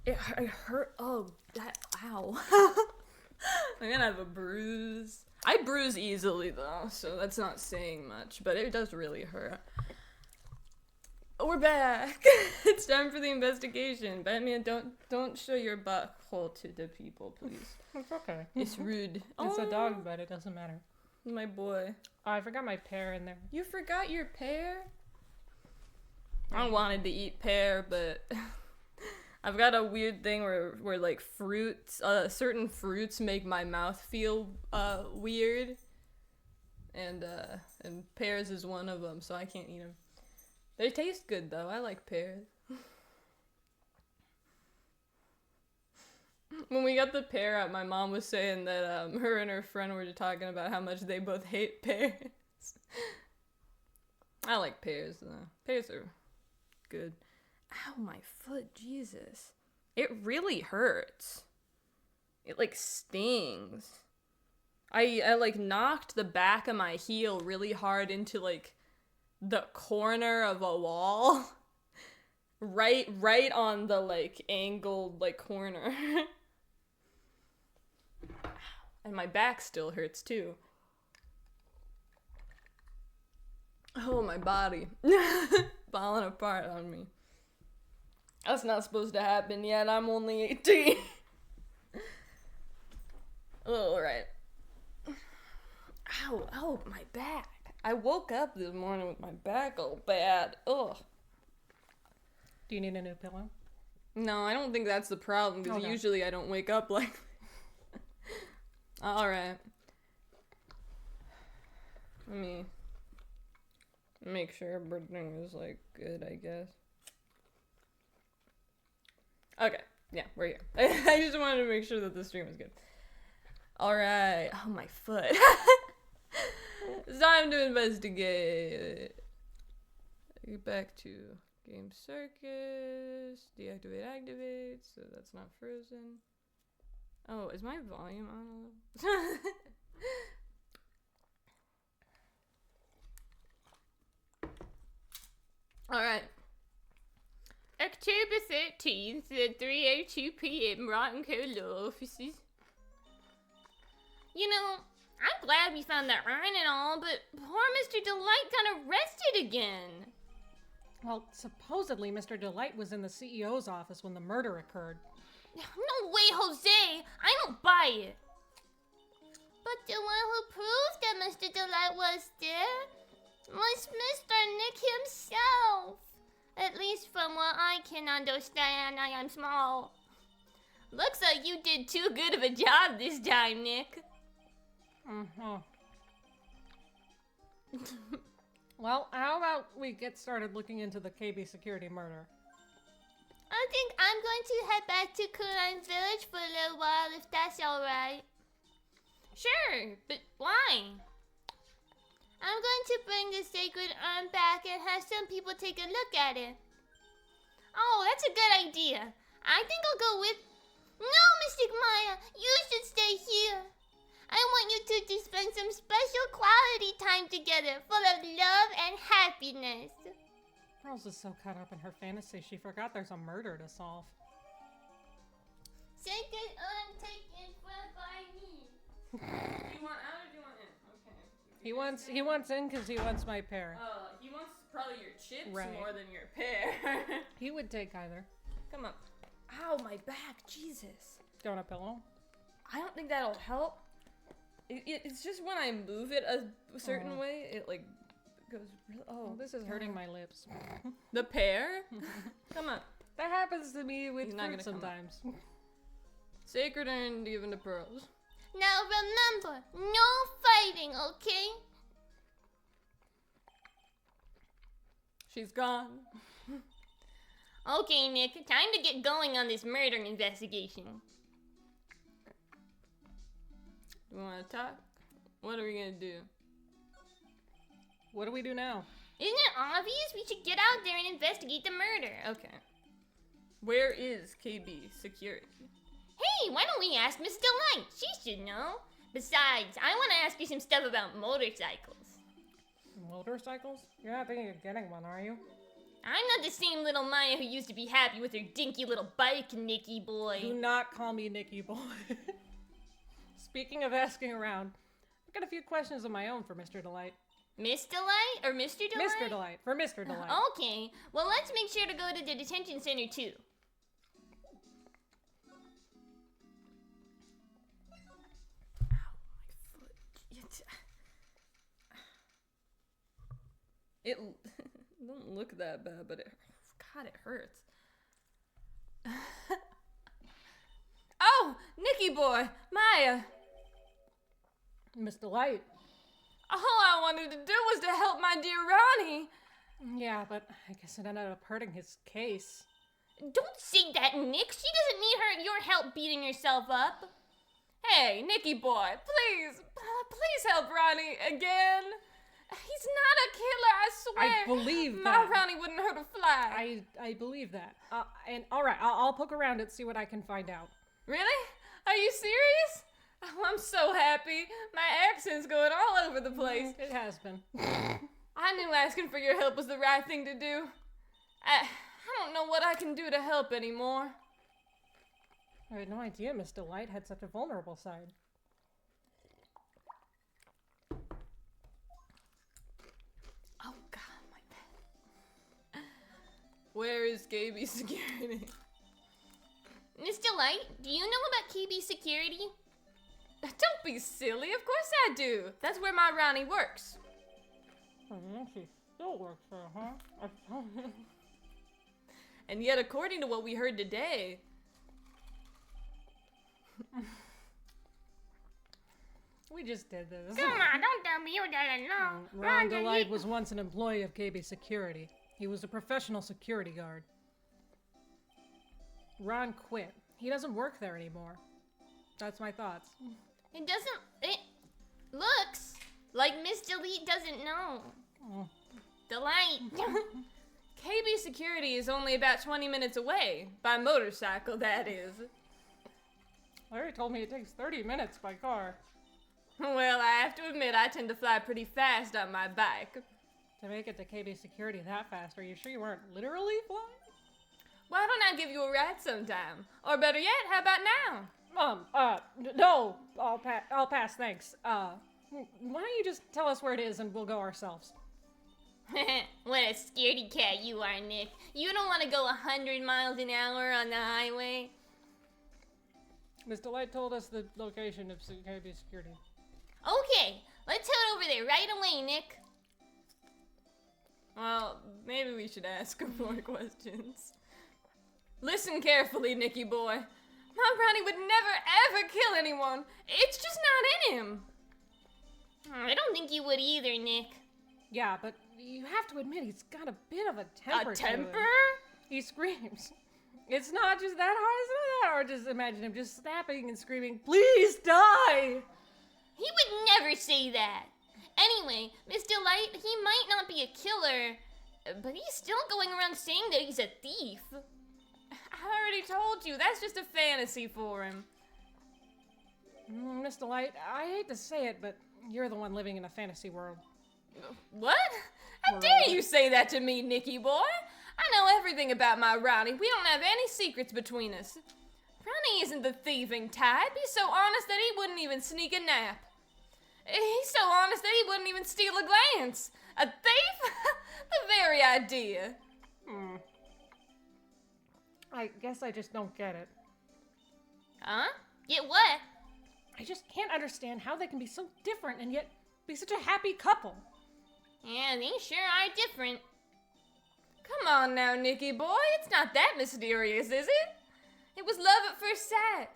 It hurt. Oh, ow. I'm gonna have a bruise. I bruise easily though, so that's not saying much, but it does really hurt. We're back. It's time for the investigation. Batman, don't show your butthole to the people, please. It's okay. It's rude. It's a dog, but it doesn't matter. My boy. Oh, I forgot my pear in there. You forgot your pear? I wanted to eat pear, but I've got a weird thing where like fruits, certain fruits make my mouth feel weird, and pears is one of them, so I can't eat them. They taste good though. I like pears. When we got the pear out, my mom was saying that her and her friend were talking about how much they both hate pears. I like pears though. Pears are good. Ow, my foot, Jesus. It really hurts. It like stings. I like knocked the back of my heel really hard into like the corner of a wall. right on the like angled like corner. And my back still hurts too. Oh, my body. Falling apart on me. That's not supposed to happen yet. I'm only 18. Alright. Ow, my back. I woke up this morning with my back all bad. Ugh. Do you need a new pillow? No, I don't think that's the problem, because usually I don't wake up like... Alright. Let me make sure everything is, like, good, I guess. Okay. Yeah, we're here. I just wanted to make sure that the stream was good. Alright. Oh, my foot. It's time to investigate. Get back to Game Circus. Deactivate, activate. So that's not frozen. Oh, is my volume on a little? Alright. October 13th at 3:02 p.m. Rotten Cola offices. You know, I'm glad we found that urn and all, but poor Mr. Delight got arrested again. Well, supposedly Mr. Delight was in the CEO's office when the murder occurred. No way, Jose! I don't buy it! But the one who proved that Mr. Delight was there was Mr. Nick himself. At least from what I can understand, I am small. Looks like you did too good of a job this time, Nick. Mm-hmm. Well, how about we get started looking into the KB security murder? I think I'm going to head back to Kulan Village for a little while, if that's alright. Sure, but why? I'm going to bring the sacred urn back and have some people take a look at it. Oh, that's a good idea. I think I'll go with... No, Mystic Maya, you should stay here. I want you two to spend some special quality time together, full of love and happiness. Rose is so caught up in her fantasy, she forgot there's a murder to solve. Sacred urn taken by me. Do you want out or do you want in? Okay. He wants in because he wants my pear. He wants probably your chips Right. more than your pear. He would take either. Come on. Ow, my back. Jesus. Do you want a pillow? I don't think that'll help. It's just when I move it a certain way, it like goes really... Oh, this is hurting my lips. The pear? Come on. That happens to me with He's not fruit gonna come sometimes. Sacred and even the pearls. Now remember, no fighting, okay? She's gone. Okay, Nick, time to get going on this murder investigation. You want to talk? What are we gonna do? What do we do now? Isn't it obvious we should get out there and investigate the murder? Okay. Where is KB Security? Hey, why don't we ask Miss Delight? She should know. Besides, I want to ask you some stuff about motorcycles. Motorcycles? You're not thinking of getting one, are you? I'm not the same little Maya who used to be happy with her dinky little bike, Nicky boy. Do not call me Nicky Boy. Speaking of asking around, I've got a few questions of my own for Mr. Delight. Miss Delight or Mr. Delight? Mr. Delight. For Mr. Delight. Okay, well, let's make sure to go to the detention center, too. It don't look that bad, but God, it hurts. Oh, Nicky boy, Maya. Miss Delight. All I wanted to do was to help my dear Ronnie. Yeah, but I guess it ended up hurting his case. Don't say that, Nick. She doesn't need your help beating herself up. Hey, Nicky boy, please help Ronnie again. He's not a killer, I swear. I believe My that. Ronnie wouldn't hurt a fly. I believe that. And all right, I'll poke around and see what I can find out. Really? Are you serious? Oh, I'm so happy. My accent's going all over the place. It has been. I knew asking for your help was the right thing to do. I don't know what I can do to help anymore. I had no idea Miss Delight had such a vulnerable side. Oh, God, my bed. Where is KB Security? Miss Delight, do you know about KB Security? Don't be silly. Of course I do. That's where my Ronnie works. She still works there, huh? And yet, according to what we heard today... We just did this. Come on, don't tell me you didn't know. Ron Delight was once an employee of KB Security. He was a professional security guard. Ron quit. He doesn't work there anymore. That's my thoughts. It looks like Miss Delete doesn't know. Oh. Delight. KB Security is only about 20 minutes away. By motorcycle, that is. Larry told me it takes 30 minutes by car. Well, I have to admit, I tend to fly pretty fast on my bike. To make it to KB Security that fast, are you sure you weren't literally flying? Why don't I give you a ride sometime? Or better yet, how about now? No, I'll pass, thanks. Why don't you just tell us where it is and we'll go ourselves? What a scaredy cat you are, Nick. You don't want to go 100 miles an hour on the highway? Miss Delight told us the location of KB Security. Okay, let's head over there right away, Nick. Well, maybe we should ask him more questions. Listen carefully, Nicky boy. My Ronnie would never ever kill anyone. It's just not in him. I don't think he would either, Nick. Yeah, but you have to admit he's got a bit of a temper. A to him. temper? He screams. It's not just that hard, it's not that hard. Just imagine him just snapping and screaming, "Please die!" He would never say that. Anyway, Miss Delight, he might not be a killer, but he's still going around saying that he's a thief. I already told you, that's just a fantasy for him. Miss Delight, I hate to say it, but you're the one living in a fantasy world. What? How dare you say that to me, Nicky boy? I know everything about my Ronnie. We don't have any secrets between us. Ronnie isn't the thieving type. He's so honest that he wouldn't even sneak a nap. He's so honest that he wouldn't even steal a glance. A thief? The very idea. I guess I just don't get it. Huh? Get what? I just can't understand how they can be so different and yet be such a happy couple. Yeah, they sure are different. Come on now, Nicky boy. It's not that mysterious, is it? It was love at first sight.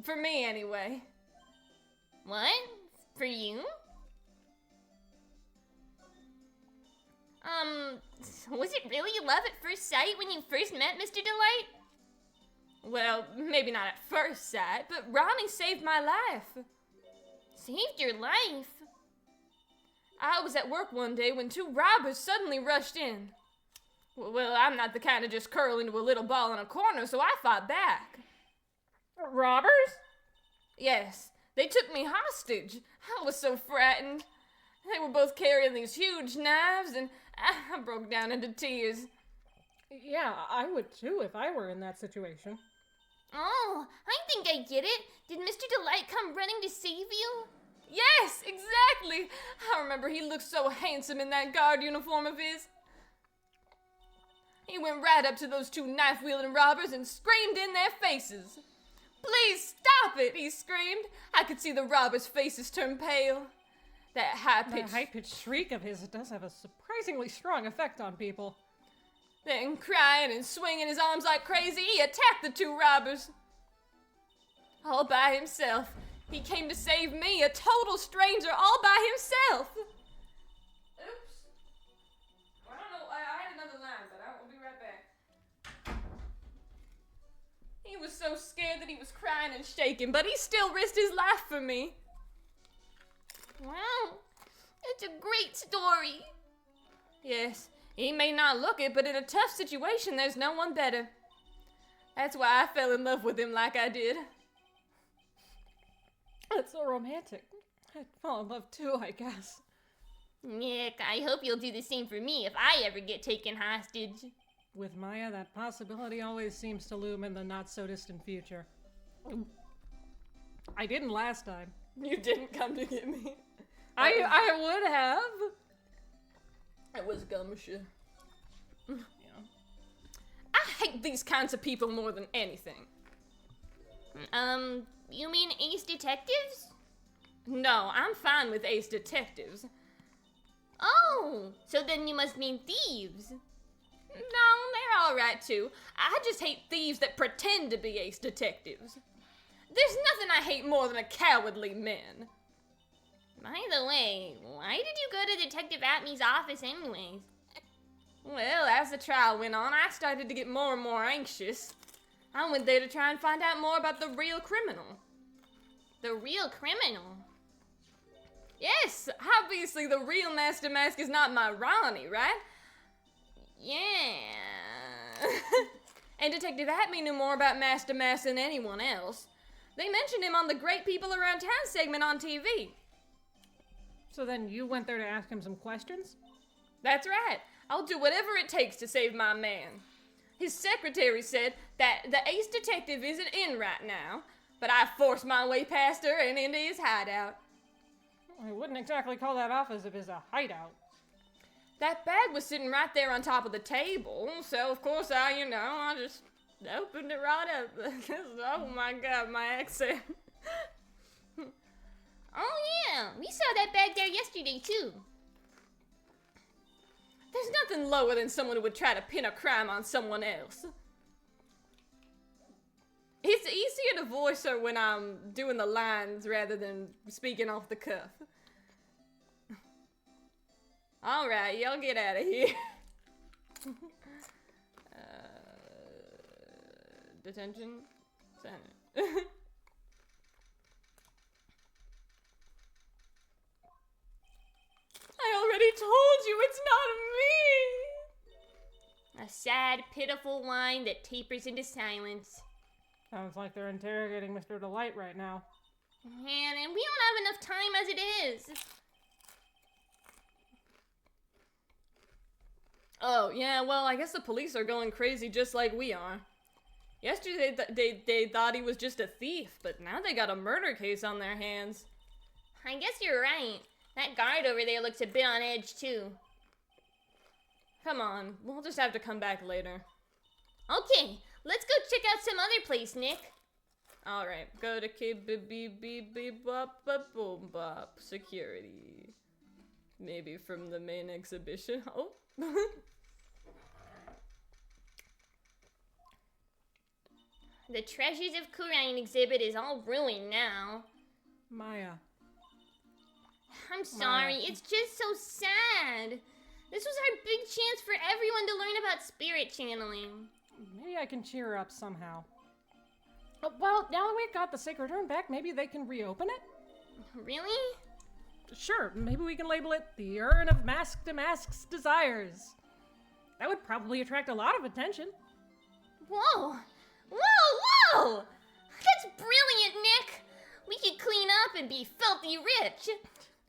For me, anyway. What? For you? Was it really love at first sight when you first met Mr. Delight? Well, maybe not at first sight, but Ronnie saved my life. Saved your life? I was at work one day when two robbers suddenly rushed in. Well, I'm not the kind to just curl into a little ball in a corner, so I fought back. Robbers? Yes, they took me hostage. I was so frightened. They were both carrying these huge knives, and I broke down into tears. Yeah, I would too if I were in that situation. Oh, I think I get it. Did Mr. Delight come running to save you? Yes, exactly. I remember he looked so handsome in that guard uniform of his. He went right up to those two knife-wielding robbers and screamed in their faces. "Please stop it," he screamed. I could see the robbers' faces turn pale. That That high-pitched shriek of his does have a surprisingly strong effect on people. Then, crying and swinging his arms like crazy, he attacked the two robbers. All by himself. He came to save me, a total stranger, all by himself. Oops. I don't know, I had another line, but I will be right back. He was so scared that he was crying and shaking, but he still risked his life for me. Wow, it's a great story. Yes, he may not look it, but in a tough situation, there's no one better. That's why I fell in love with him like I did. That's so romantic. I'd fall in love too, I guess. Nick, I hope you'll do the same for me if I ever get taken hostage. With Maya, that possibility always seems to loom in the not-so-distant future. I didn't last time. You didn't come to get me. I would have. It was gumshoe. Yeah. I hate these kinds of people more than anything. You mean Ace Detectives? No, I'm fine with ace detectives. Oh, so then you must mean thieves. No, they're alright too. I just hate thieves that pretend to be ace detectives. There's nothing I hate more than a cowardly man. By the way, why did you go to Detective Atmey's office anyways? Well, as the trial went on, I started to get more and more anxious. I went there to try and find out more about the real criminal. The real criminal? Yes, obviously the real Master Mask is not my Ronnie, right? Yeah. And Detective Atmey knew more about Master Mask than anyone else. They mentioned him on the Great People Around Town segment on TV. So then you went there to ask him some questions? That's right. I'll do whatever it takes to save my man. His secretary said that the ace detective isn't in right now, but I forced my way past her and into his hideout. I wouldn't exactly call that office if it's a hideout. That bag was sitting right there on top of the table, so of course I just opened it right up. Oh my god, my accent. Oh yeah, we saw that bag there yesterday too. There's nothing lower than someone who would try to pin a crime on someone else. It's easier to voice her when I'm doing the lines rather than speaking off the cuff. Alright, y'all get out of here. Detention center. I already told you it's not me! A sad, pitiful whine that tapers into silence. Sounds like they're interrogating Mr. Delight right now. Man, and we don't have enough time as it is. Oh, yeah, well, I guess the police are going crazy just like we are. Yesterday, they thought he was just a thief, but now they got a murder case on their hands. I guess you're right. That guard over there looks a bit on edge, too. Come on, we'll just have to come back later. Okay, let's go check out some other place, Nick. Alright, go to boom bop security. Maybe from the main exhibition. Oh. The Treasures of Kurain exhibit is all ruined now. Maya. I'm sorry, it's just so sad. This was our big chance for everyone to learn about spirit channeling. Maybe I can cheer her up somehow. Oh, well, now that we've got the sacred urn back, maybe they can reopen it? Really? Sure, maybe we can label it the Urn of Mask to Mask's Desires. That would probably attract a lot of attention. Whoa! Whoa, whoa! That's brilliant, Nick! We could clean up and be filthy rich!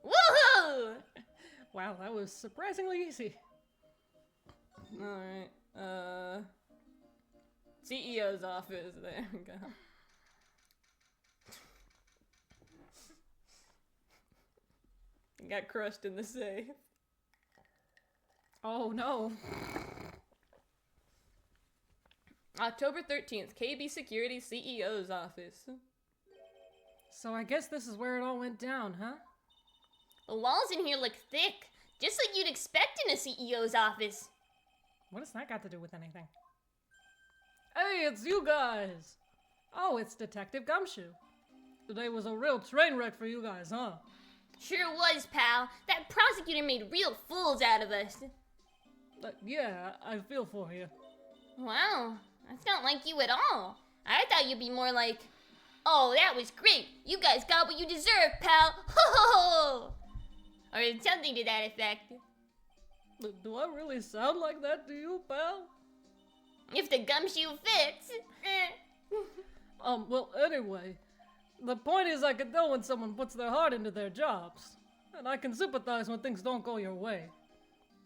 Woohoo! Wow, that was surprisingly easy. Alright. CEO's office. There we go. Got crushed in the safe. Oh no. October 13th, KB Security CEO's office. So I guess this is where it all went down, huh? The walls in here look thick, just like you'd expect in a CEO's office. What has that got to do with anything? Hey, it's you guys! Oh, it's Detective Gumshoe. Today was a real train wreck for you guys, huh? Sure was, pal. That prosecutor made real fools out of us. Yeah, I feel for you. Wow, that's not like you at all. I thought you'd be more like, oh, that was great. You guys got what you deserve, pal. Ho ho ho! Or something to that effect. Do I really sound like that to you, pal? If the gumshoe fits. Well, anyway, the point is I can tell when someone puts their heart into their jobs, and I can sympathize when things don't go your way.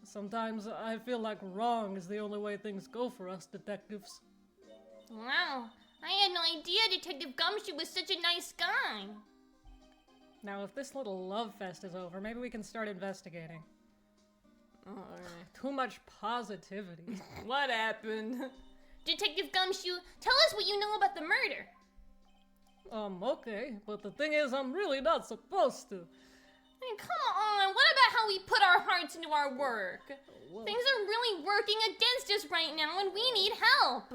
Sometimes I feel like wrong is the only way things go for us detectives. Wow, I had no idea Detective Gumshoe was such a nice guy. Now, if this little love fest is over, maybe we can start investigating. Alright. Too much positivity. What happened? Detective Gumshoe, tell us what you know about the murder. Okay, but the thing is, I'm really not supposed to. I mean, come on, what about how we put our hearts into our work? Well, Things are really working against us right now and we need help.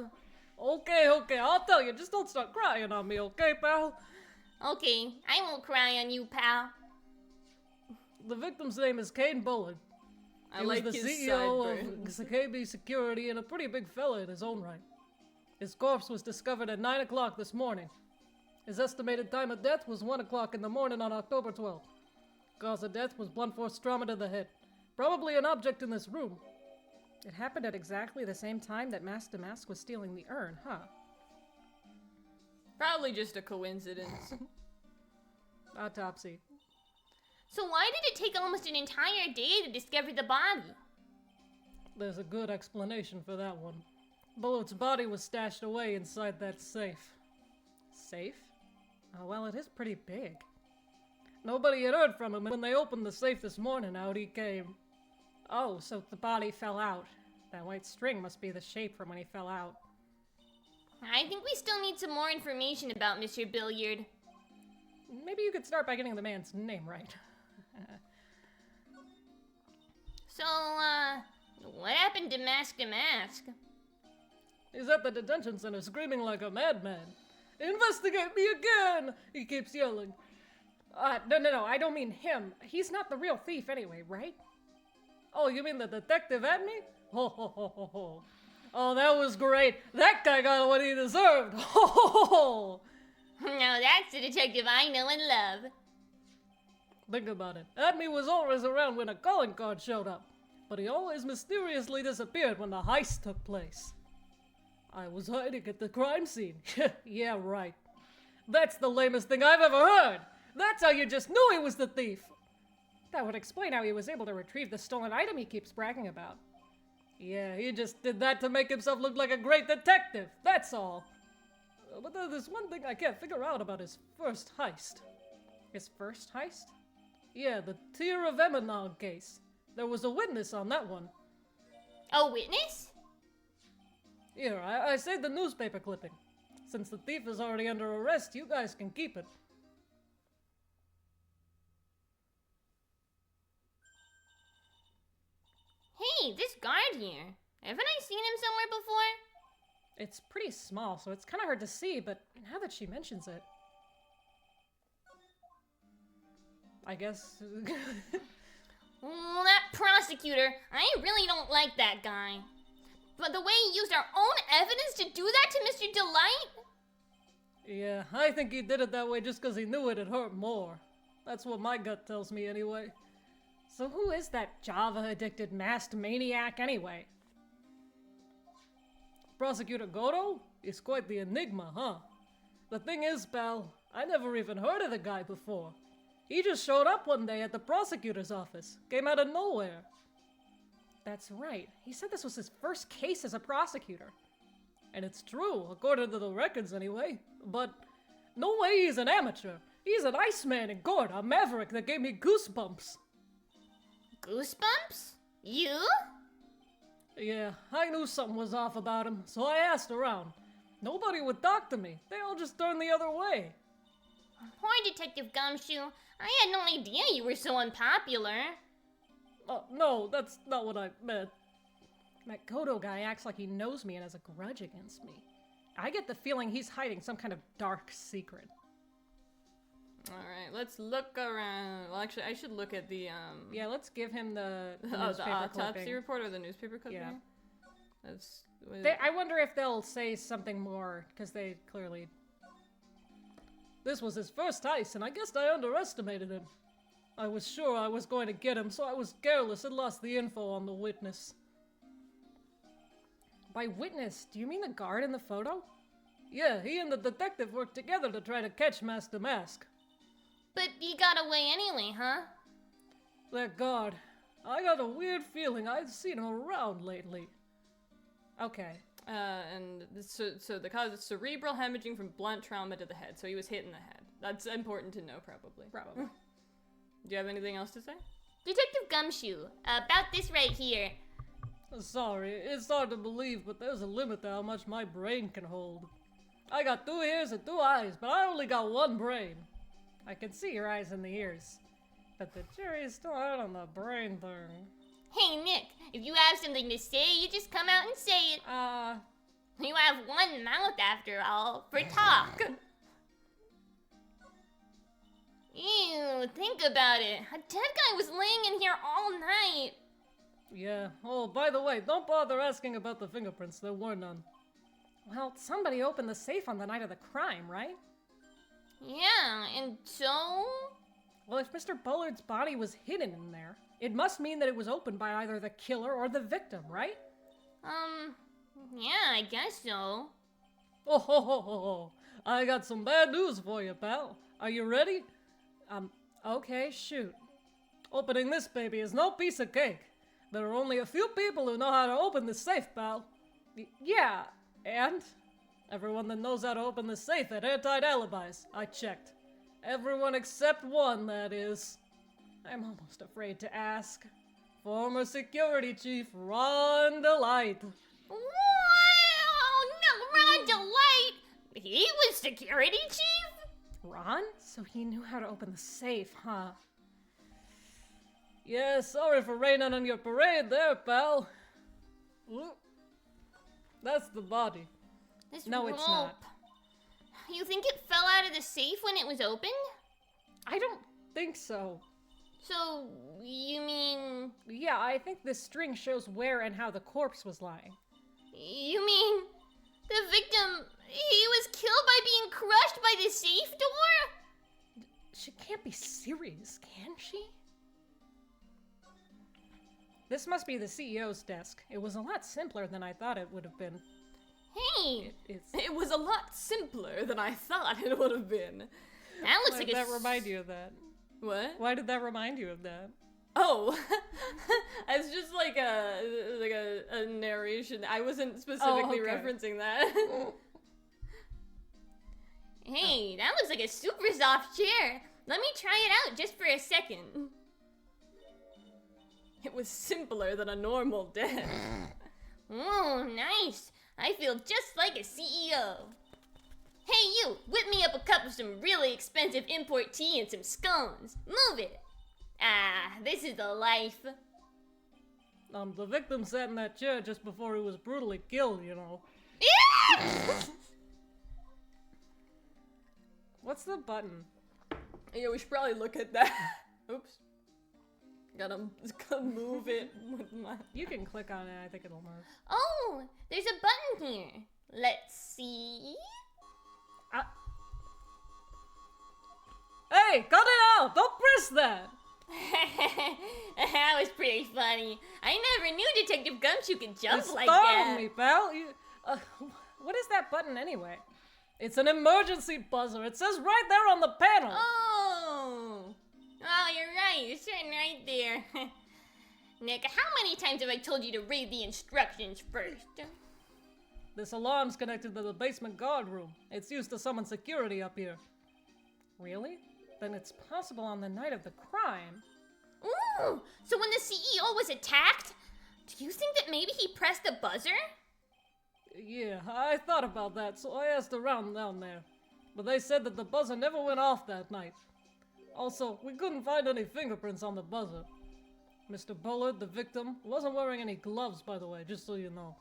Okay, I'll tell you. Just don't start crying on me, okay, pal? Okay, I won't cry on you, pal. The victim's name is Kane Bullard. He was the CEO of KB Security and a pretty big fella in his own right. His corpse was discovered at 9 o'clock this morning. His estimated time of death was 1 o'clock in the morning on October 12th. Cause of death was blunt force trauma to the head. Probably an object in this room. It happened at exactly the same time that Mask to Mask was stealing the urn, huh? Probably just a coincidence. Autopsy. So why did it take almost an entire day to discover the body? There's a good explanation for that one. Bullard's body was stashed away inside that safe. Safe? Oh, well, it is pretty big. Nobody had heard from him, and when they opened the safe this morning, out he came. Oh, so the body fell out. That white string must be the shape from when he fell out. I think we still need some more information about Mr. Billiard. Maybe you could start by getting the man's name right. So, what happened to Mask to Mask? He's at the detention center screaming like a madman. Investigate me again! He keeps yelling. No, I don't mean him. He's not the real thief anyway, right? Oh, you mean the detective at me? Ho, ho, ho, ho, ho. Oh, that was great. That guy got what he deserved. Ho, ho, ho, ho. Now that's the detective I know and love. Think about it. Adney was always around when a calling card showed up, but he always mysteriously disappeared when the heist took place. I was hiding at the crime scene. Yeah, right. That's the lamest thing I've ever heard. That's how you just knew he was the thief. That would explain how he was able to retrieve the stolen item he keeps bragging about. Yeah, he just did that to make himself look like a great detective. That's all. But there's one thing I can't figure out about his first heist. His first heist? Yeah, the Tear of Emanog case. There was a witness on that one. A witness? Here, I saved the newspaper clipping. Since the thief is already under arrest, you guys can keep it. Hey, this guard here. Haven't I seen him somewhere before? It's pretty small, so it's kind of hard to see, but now that she mentions it... I guess... Well, that prosecutor, I really don't like that guy. But the way he used our own evidence to do that to Mr. Delight? Yeah, I think he did it that way just because he knew it'd hurt more. That's what my gut tells me anyway. So who is that Java-addicted masked maniac anyway? Prosecutor Goto? He's quite the enigma, huh? The thing is, pal, I never even heard of the guy before. He just showed up one day at the prosecutor's office. Came out of nowhere. That's right. He said this was his first case as a prosecutor. And it's true, according to the records anyway. But no way he's an amateur. He's an Iceman in court, a maverick that gave me goosebumps. Goosebumps? You? Yeah, I knew something was off about him, so I asked around. Nobody would talk to me. They all just turned the other way. Poor Detective Gumshoe. I had no idea you were so unpopular. No, that's not what I meant. That Kodo guy acts like he knows me and has a grudge against me. I get the feeling he's hiding some kind of dark secret. Alright, let's look around. Well, actually, I should look at the, Yeah, let's give him the the newspaper autopsy clipping. report or the newspaper clipping. Yeah. That's... I wonder if they'll say something more, because they clearly... This was his first heist, and I guess I underestimated him. I was sure I was going to get him, so I was careless and lost the info on the witness. By witness, do you mean the guard in the photo? Yeah, he and the detective worked together to try to catch Master Mask. But he got away anyway, huh? That guard. I got a weird feeling I've seen him around lately. Okay. And so the cause is cerebral hemorrhaging from blunt trauma to the head. So he was hit in the head. That's important to know, probably. Probably. Do you have anything else to say? Detective Gumshoe, about this right here. Sorry, it's hard to believe, but there's a limit to how much my brain can hold. I got 2 ears and 2 eyes, but I only got 1 brain. I can see your eyes and the ears, but the jury's still out on the brain thing. Hey, Nick, if you have something to say, you just come out and say it. You have 1 mouth after all, for talk. Ew, think about it. A dead guy was laying in here all night. Yeah. Oh, by the way, don't bother asking about the fingerprints. There were none. Well, somebody opened the safe on the night of the crime, right? Yeah, and so? Well, if Mr. Bullard's body was hidden in there, it must mean that it was opened by either the killer or the victim, right? Yeah, I guess so. Oh, ho, ho, ho, ho. I got some bad news for you, pal. Are you ready? Okay, shoot. Opening this baby is no piece of cake. There are only a few people who know how to open the safe, pal. Yeah, and? Everyone that knows how to open the safe had airtight alibis. I checked. Everyone except one, that is. I'm almost afraid to ask. Former security chief Ron Delight. Wow, no, Ron Delight! He was security chief? Ron? So he knew how to open the safe, huh? Yeah, sorry for raining on your parade there, pal. Whoop. That's the body. This No, rope. it's not. You think it fell out of the safe when it was opened? I don't think so. So, you mean... Yeah, I think this string shows where and how the corpse was lying. You mean... the victim... he was killed by being crushed by the safe door? She can't be serious, can she? This must be the CEO's desk. It was a lot simpler than I thought it would have been. Hey, It was a lot simpler than I thought it would have been. that looks Why like did a... that remind you of that? What? Why did that remind you of that? Oh, it's just like a narration. I wasn't specifically okay. referencing that. Hey, that looks like a super soft chair. Let me try it out just for a second. It was simpler than a normal death. Oh, nice. I feel just like a CEO. Hey, you, whip me up a cup of some really expensive import tea and some scones. Move it. Ah, this is the life. The victim sat in that chair just before he was brutally killed, you know. What's the button? Yeah, we should probably look at that. Oops. Gotta move it with my... You can click on it, I think it'll move. Oh, there's a button here. Let's see. Hey, cut it out! Don't press that! That was pretty funny. I never knew Detective Gumshoe could jump You like startled that. me, pal. What is that button anyway? It's an emergency buzzer. It says right there on the panel. Oh, you're right. It's sitting right there. Nick, how many times have I told you to read the instructions first? This alarm's connected to the basement guard room. It's used to summon security up here. Really? Then it's possible on the night of the crime. Ooh! So when the CEO was attacked, do you think that maybe he pressed the buzzer? Yeah, I thought about that, so I asked around down there. But they said that the buzzer never went off that night. Also, we couldn't find any fingerprints on the buzzer. Mr. Bullard, the victim, wasn't wearing any gloves, by the way, just so you know.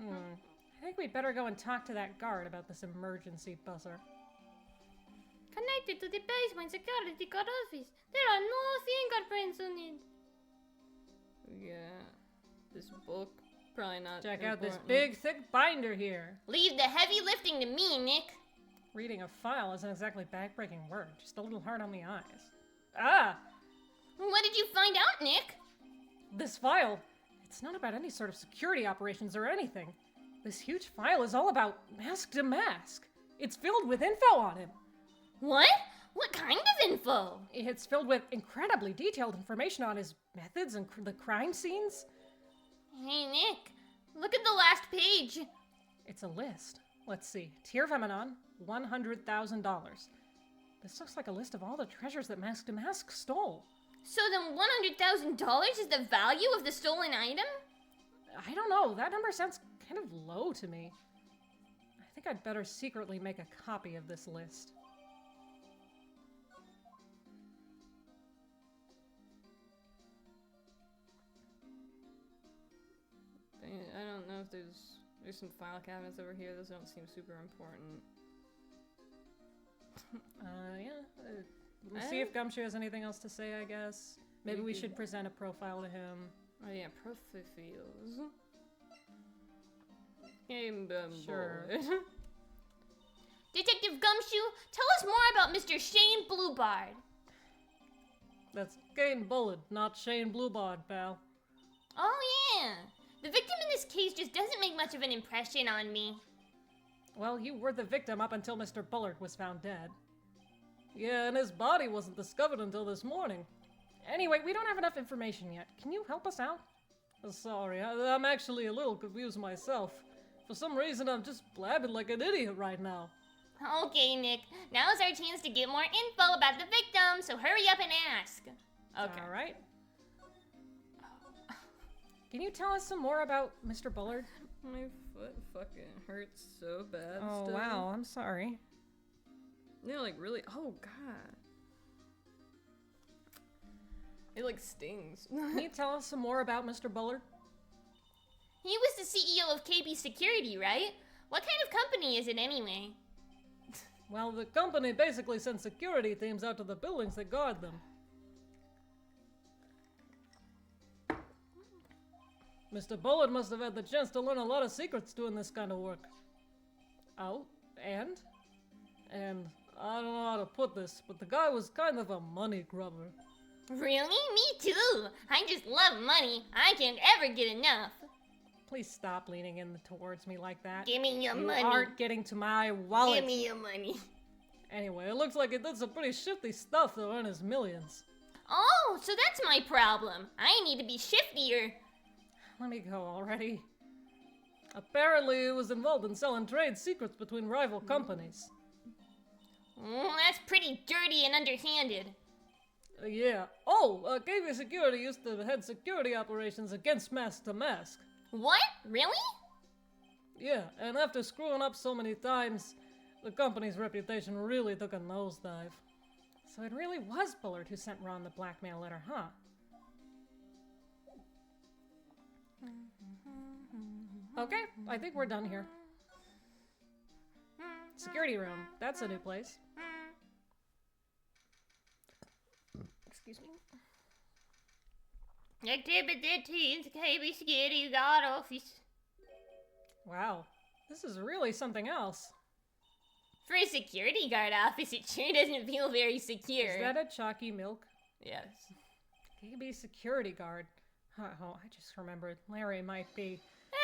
I think we'd better go and talk to that guard about this emergency buzzer. Connected to the basement security guard office. There are no fingerprints on it. Yeah, this book, probably not Check out this important. big, thick binder here. Leave the heavy lifting to me, Nick. Reading a file isn't exactly backbreaking work, just a little hard on the eyes. Ah! What did you find out, Nick? This file, it's not about any sort of security operations or anything. This huge file is all about mask to mask. It's filled with info on him. What? What kind of info? It's filled with incredibly detailed information on his methods and the crime scenes. Hey, Nick, look at the last page. It's a list. Let's see. Tier Feminine, $100,000. This looks like a list of all the treasures that Mask to Mask stole. So then $100,000 is the value of the stolen item? I don't know. That number sounds kind of low to me. I think I'd better secretly make a copy of this list. I don't know if there's some file cabinets over here. Those don't seem super important. We'll see if Gumshoe has anything else to say, I guess. Maybe we should present a profile to him. Oh yeah, profiles. Game Sure. Detective Gumshoe, tell us more about Mr. Shane Bluebard. That's Kane Bullard, not Shane Bluebard, pal. Oh yeah, the victim in this case just doesn't make much of an impression on me. Well, you were the victim up until Mr. Bullard was found dead. Yeah, and his body wasn't discovered until this morning. Anyway, we don't have enough information yet. Can you help us out? Sorry, I'm actually a little confused myself. For some reason, I'm just blabbing like an idiot right now. Okay, Nick, now's our chance to get more info about the victim, so hurry up and ask. Okay. All right. Can you tell us some more about Mr. Bullard? My foot fucking hurts so bad. Oh, still. wow, I'm sorry. Yeah, like really. Oh god. It like stings. Can you tell us some more about Mr. Bullard? He was the CEO of KB Security, right? What kind of company is it anyway? Well, the company basically sends security teams out to the buildings that guard them. Mr. Bullard must have had the chance to learn a lot of secrets doing this kind of work. Oh, and I don't know how to put this, but the guy was kind of a money grubber. Really? Me too! I just love money. I can't ever get enough. Please stop leaning in towards me like that. Give me your You money. aren't getting to my wallet. Give me your money. Anyway, it looks like he did some pretty shifty stuff to earn his millions. Oh, so that's my problem. I need to be shiftier. Let me go already. Apparently, he was involved in selling trade secrets between rival companies. That's pretty dirty and underhanded. Yeah. Oh, KV Security used to head security operations against Mask to Mask. What? Really? Yeah, and after screwing up so many times, the company's reputation really took a nosedive. So it really was Bullard who sent Ron the blackmail letter, huh? Okay, I think we're done here. Security room. That's a new place. Excuse me. Exhibit 13, KB Security Guard Office. Wow, this is really something else. For a security guard office, it sure doesn't feel very secure. Is that a chalky milk? Yes. KB security guard. Oh, I just remembered. Larry might be.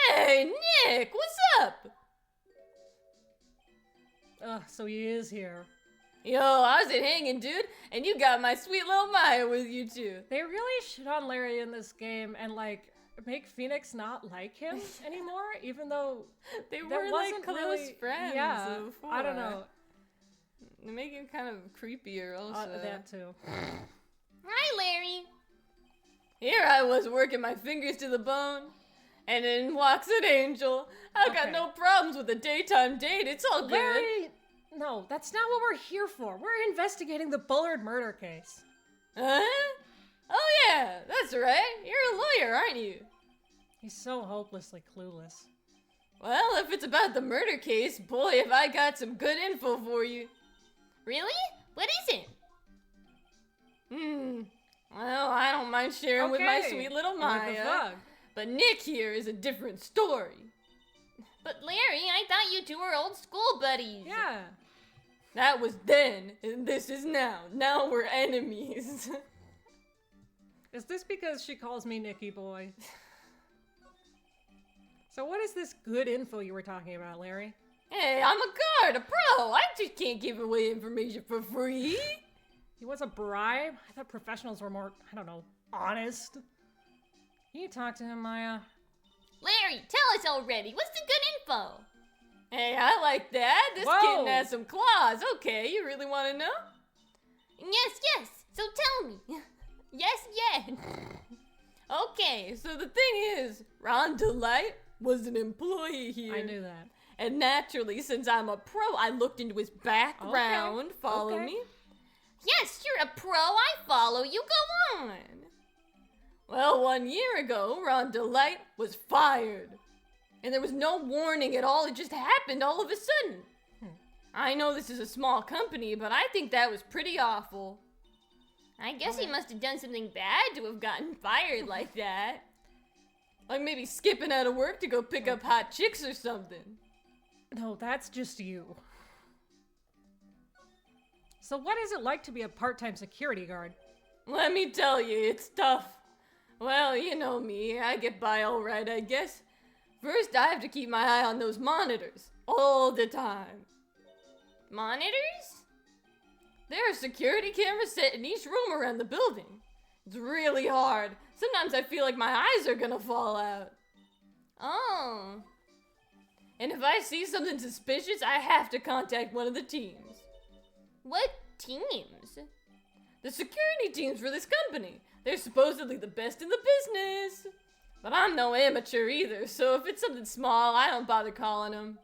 Hey, Nick, what's up? So he is here. Yo, how's it hanging, dude? And you got my sweet little Maya with you, too. They really shit on Larry in this game and, like, make Phoenix not like him anymore, even though They that were, like, wasn't close really, friends yeah, before. I don't know. They make him kind of creepier, also. That too. Hi, Larry. Here I was working my fingers to the bone, and in walks an angel. I've got Okay. no problems with a daytime date. It's all good. Larry, no, that's not what we're here for. We're investigating the Bullard murder case. Huh? Oh yeah, that's right. You're a lawyer, aren't you? He's so hopelessly clueless. Well, if it's about the murder case, boy, have I got some good info for you. Really? What is it? Well, I don't mind sharing with my Okay. sweet little What the Maya. fuck? But Nick here is a different story. But Larry, I thought you two were old school buddies. Yeah. That was then, and this is now. Now we're enemies. Is this because she calls me Nicky Boy? So what is this good info you were talking about, Larry? Hey, I'm a guard, a pro. I just can't give away information for free. He wants a bribe? I thought professionals were more, I don't know, honest. Can you talk to him, Maya? Larry, tell us already. What's the good info? Hey, I like that. This Whoa. kitten has some claws. Okay, you really want to know? Yes. So tell me. yes. Okay, so the thing is, Ron Delight was an employee here. I knew that. And naturally, since I'm a pro, I looked into his background. Okay, Follow okay. me? Yes, you're a pro. I follow you. Go on. Well, 1 year ago, Ron Delight was fired. And there was no warning at all. It just happened all of a sudden. I know this is a small company, but I think that was pretty awful. I guess he must have done something bad to have gotten fired like that. Like maybe skipping out of work to go pick up hot chicks or something. No, that's just you. So what is it like to be a part-time security guard? Let me tell you, it's tough. Well, you know me, I get by all right, I guess. First, I have to keep my eye on those monitors all the time. Monitors? There are security cameras set in each room around the building. It's really hard. Sometimes I feel like my eyes are gonna fall out. Oh. And if I see something suspicious, I have to contact one of the teams. What teams? The security teams for this company. They're supposedly the best in the business. But I'm no amateur either, so if it's something small, I don't bother calling them.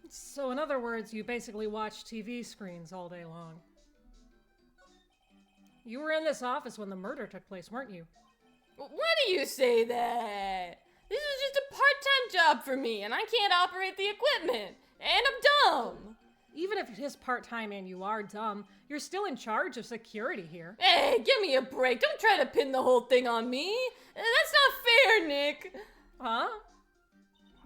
So in other words, you basically watch TV screens all day long. You were in this office when the murder took place, weren't you? Why do you say that? This is just a part-time job for me, and I can't operate the equipment. And I'm dumb. Even if it is part-time and you are dumb, you're still in charge of security here. Hey, give me a break. Don't try to pin the whole thing on me. That's not fair, Nick. Huh?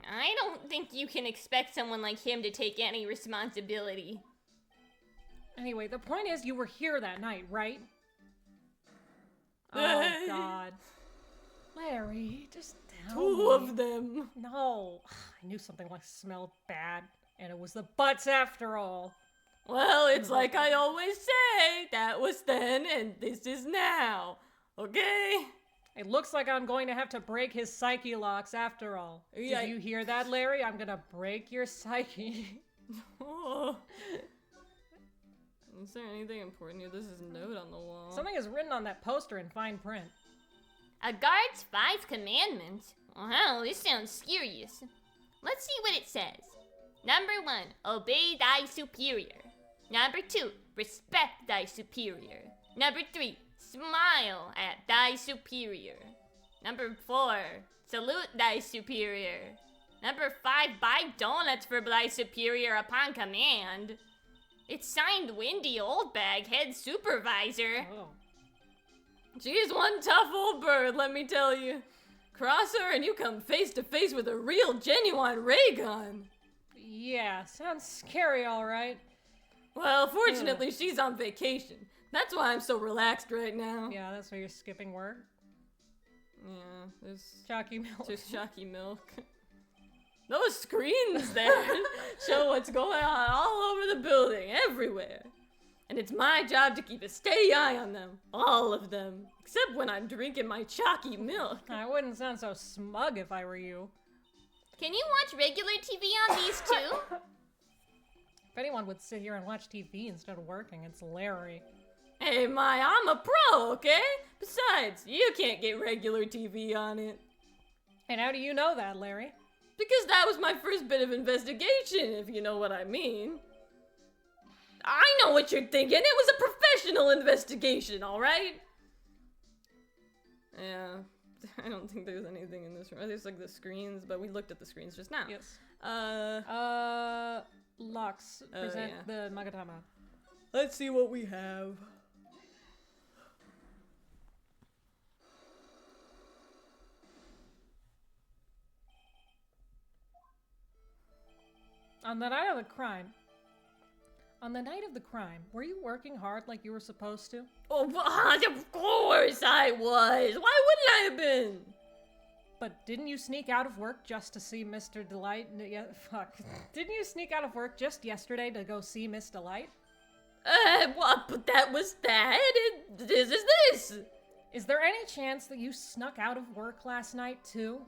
I don't think you can expect someone like him to take any responsibility. Anyway, the point is you were here that night, right? Oh, God. Larry, just tell Two me. of them. No. I knew something like smelled bad, and it was the butts after all. Well, it's like I always say. That was then, and this is now. Okay? It looks like I'm going to have to break his psyche locks after all. Yeah. Did you hear that, Larry? I'm gonna break your psyche. Oh. Is there anything important here? This is a note on the wall. Something is written on that poster in fine print. A guard's 5 commandments? Wow, this sounds serious. Let's see what it says. Number 1, obey thy superior. Number 2, respect thy superior. Number 3, smile at thy superior. Number 4, salute thy superior. Number 5, buy donuts for thy superior upon command. It's signed Wendy Oldbag, head supervisor. Oh. She's one tough old bird, let me tell you. Cross her and you come face to face with a real, genuine ray gun. Yeah, sounds scary, all right. Well, fortunately, she's on vacation. That's why I'm so relaxed right now. Yeah, that's why you're skipping work. Yeah, there's Chalky milk. just shocky milk. Those screens there show what's going on all over the building, everywhere. And it's my job to keep a steady eye on them. All of them. Except when I'm drinking my chalky milk. I wouldn't sound so smug if I were you. Can you watch regular TV on these too? If anyone would sit here and watch TV instead of working, it's Larry. Hey, I'm a pro, okay? Besides, you can't get regular TV on it. And how do you know that, Larry? Because that was my first bit of investigation, if you know what I mean. I know what you're thinking. It was a professional investigation, alright? Yeah, I don't think there's anything in this room. There's like the screens, but we looked at the screens just now. Yes. Lux, present the Magatama. Let's see what we have. On the night of the crime, were you working hard like you were supposed to? Oh, of course I was. Why wouldn't I have been? But didn't you sneak out of work just to see Mr. Delight? Yeah, fuck. Didn't you sneak out of work just yesterday to go see Miss Delight? What? But that was that. This is this. Is there any chance that you snuck out of work last night too?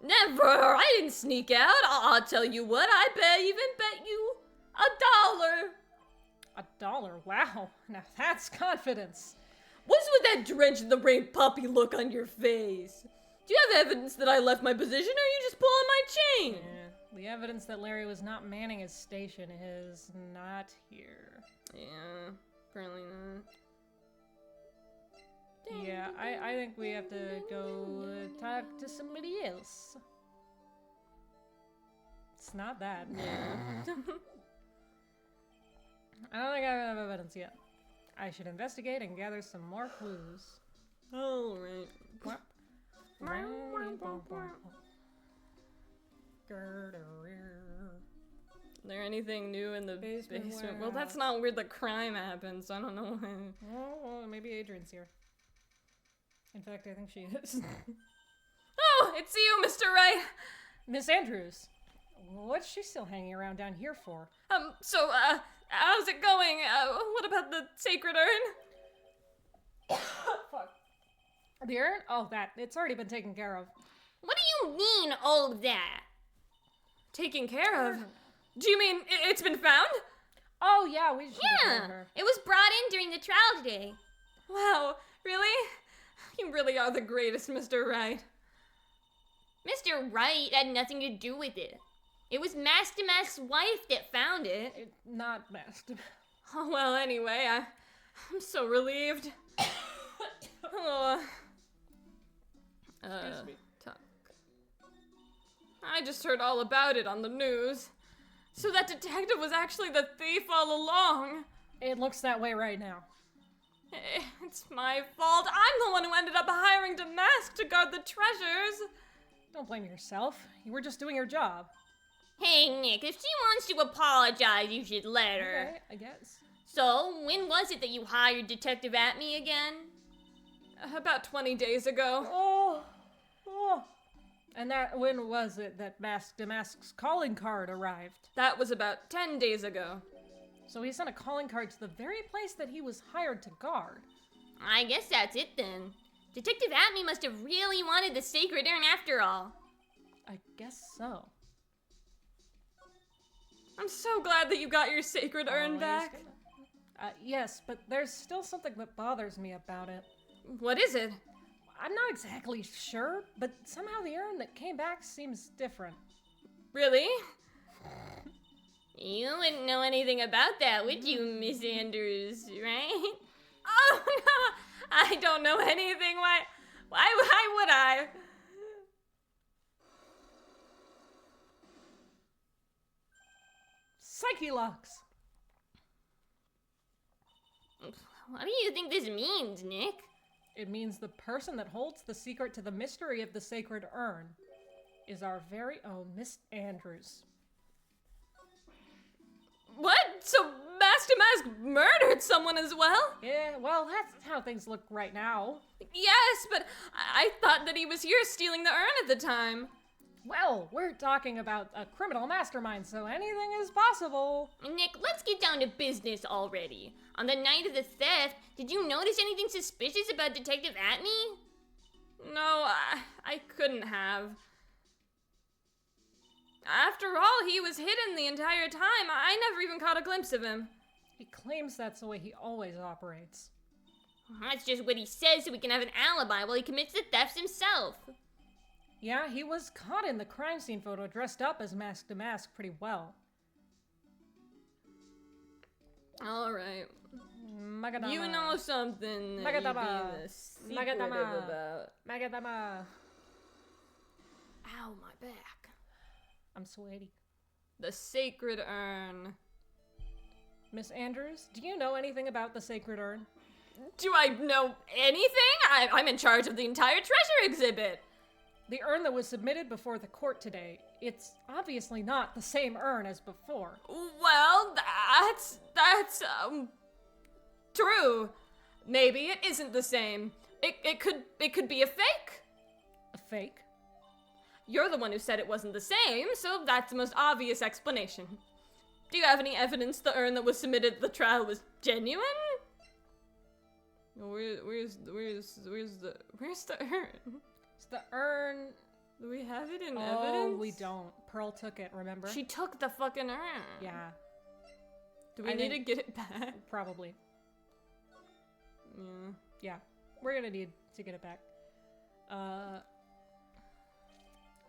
Never. I didn't sneak out. I'll tell you what. I even bet you $1. $1? Wow. Now that's confidence. What's with that drenched in the rain puppy look on your face? Do you have evidence that I left my position, or are you just pulling my chain? Yeah, the evidence that Larry was not manning his station is not here. Yeah, apparently not. Yeah, I think we have to go talk to somebody else. It's not that. Yeah. I don't think I have evidence yet. I should investigate and gather some more clues. Alright. What? Is there anything new in the basement? Basement Well, that's not where the crime happened, so I don't know when. Oh, maybe Adrian's here. In fact, I think she is. Oh, it's you, Mr. Wright! Miss Andrews, what's she still hanging around down here for? How's it going? What about the sacred urn? Fuck. The urn? Oh, it's already been taken care of. What do you mean, all of that? Taken care of? Do you mean it's been found? Oh, yeah, we should have Yeah, told her. it was brought in during the trial today. Wow, really? You really are the greatest, Mr. Wright. Mr. Wright had nothing to do with it. It was Mask to Mask's wife that found it. Not masked. Oh, well, anyway, I'm so relieved. Oh, Excuse me. Tuck. I just heard all about it on the news. So that detective was actually the thief all along. It looks that way right now. It's my fault. I'm the one who ended up hiring Damask to guard the treasures. Don't blame yourself. You were just doing your job. Hey, Nick, if she wants to apologize, you should let her. Okay, I guess. So, when was it that you hired Detective Atme again? About 20 days ago. Oh. And when was it that Damask's calling card arrived? That was about 10 days ago. So he sent a calling card to the very place that he was hired to guard. I guess that's it then. Detective Atme must have really wanted the sacred urn after all. I guess so. I'm so glad that you got your sacred urn back. Yes, but there's still something that bothers me about it. What is it? I'm not exactly sure, but somehow the urn that came back seems different. Really? You wouldn't know anything about that, would you, Miss Andrews, right? Oh no! I don't know anything. Why would I? Psyche locks! What do you think this means, Nick? It means the person that holds the secret to the mystery of the sacred urn is our very own Miss Andrews. What? So Mask to Mask murdered someone as well? Yeah, well, that's how things look right now. Yes, but I thought that he was here stealing the urn at the time. Well, we're talking about a criminal mastermind, so anything is possible. Nick, let's get down to business already. On the night of the theft, did you notice anything suspicious about Detective Atney? No, I couldn't have. After all, he was hidden the entire time. I never even caught a glimpse of him. He claims that's the way he always operates. That's just what he says so we can have an alibi while he commits the thefts himself. Yeah, he was caught in the crime scene photo dressed up as Mask to Mask pretty well. Alright. Magadama. You know something that you're Magadama. being secretive Magadama. about. Magadama. Ow, my back. I'm sweaty. The sacred urn. Miss Andrews, do you know anything about the Sacred Urn? Do I know anything? I'm in charge of the entire treasure exhibit. The urn that was submitted before the court today, it's obviously not the same urn as before. Well, that's true. Maybe it isn't the same. It could be a fake. A fake? You're the one who said it wasn't the same, so that's the most obvious explanation. Do you have any evidence the urn that was submitted at the trial was genuine? Where's the urn? It's the urn. Do we have it in Oh, evidence? we don't. Pearl took it, remember? She took the fucking urn. Yeah, Do we I need to think- get it back? probably. Yeah. Yeah, we're gonna need to get it back.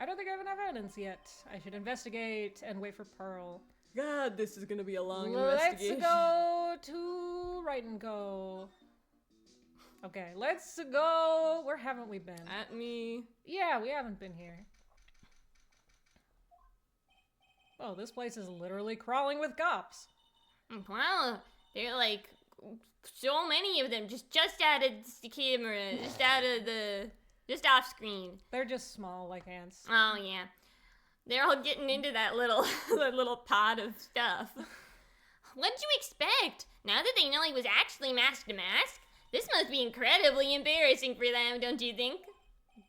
I don't think I have enough evidence yet. I should investigate and wait for Pearl. God, this is gonna be a long Let's investigation. go to Right and Go. Okay, let's go. Where haven't we been? At me. Yeah, we haven't been here. Oh, this place is literally crawling with cops. Wow, there are like so many of them just out of the camera, just off screen. They're just small like ants. Oh yeah, they're all getting into that little that little pot of stuff. What did you expect? Now that they know he was actually Mask to Mask, this must be incredibly embarrassing for them, don't you think?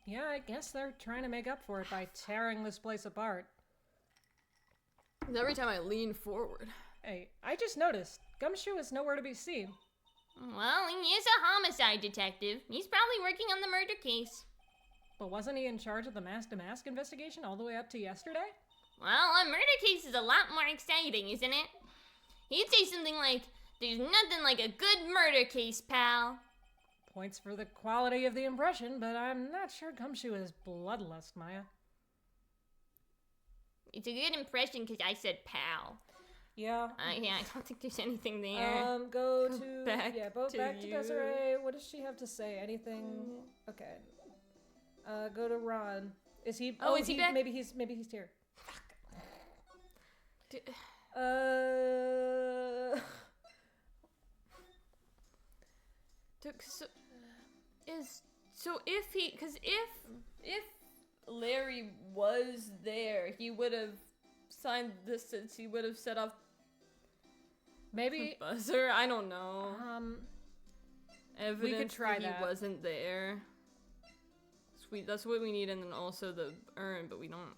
Yeah, I guess they're trying to make up for it by tearing this place apart. 'Cause every time I lean forward. Hey, I just noticed. Gumshoe is nowhere to be seen. Well, he is a homicide detective. He's probably working on the murder case. But wasn't he in charge of the Mask to Mask investigation all the way up to yesterday? Well, a murder case is a lot more exciting, isn't it? He'd say something like, "There's nothing like a good murder case, pal." Points for the quality of the impression, but I'm not sure Gumshoe is bloodlust, Maya. It's a good impression because I said pal. Yeah. Yeah, I don't think there's anything there. Go to back back to to you. Desiree. What does she have to say? Anything? Okay. Go to Ron. Is he? Oh, is he back? Maybe he's here. D- So if Larry was there, he would have signed this since he would have set off Maybe. the buzzer. I don't know. Evidence try that that. he wasn't there. Sweet, that's what we need, and then also the urn, but we don't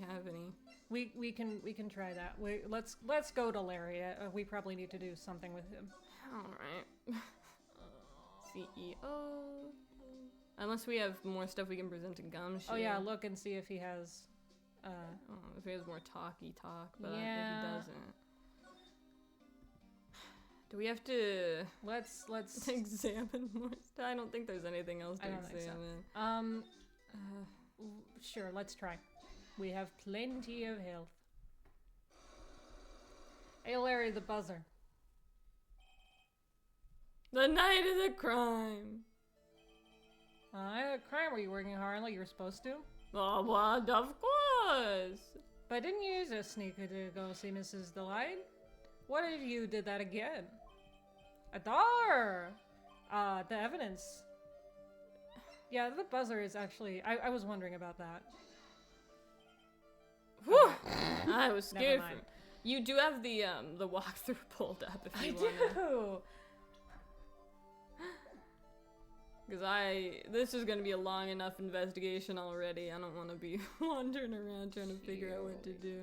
have any. We can try that. Let's go to Larry. We probably need to do something with him. All right. CEO. Unless we have more stuff we can present to Gumshoe. Oh yeah, look and see if he has. If he has more talky talk, but I think Yeah. he doesn't. Do we have to Let's. examine more stuff? I don't think there's anything else to I don't think so. examine. Sure. Let's try. We have plenty of health. Hey Larry, the buzzer. The night of the crime. Crime. Were you working hard like you were supposed to? Oh, what? Of course. But didn't you just sneak to go see Mrs. Delight? What if you did that again? Adar! The evidence. Yeah, the buzzer is actually... I was wondering about that. Whew. I was Never scared. mind. You do have the walkthrough pulled up if I you want. do! Because this is gonna be a long enough investigation already. I don't want to be wandering around trying to figure out what to do.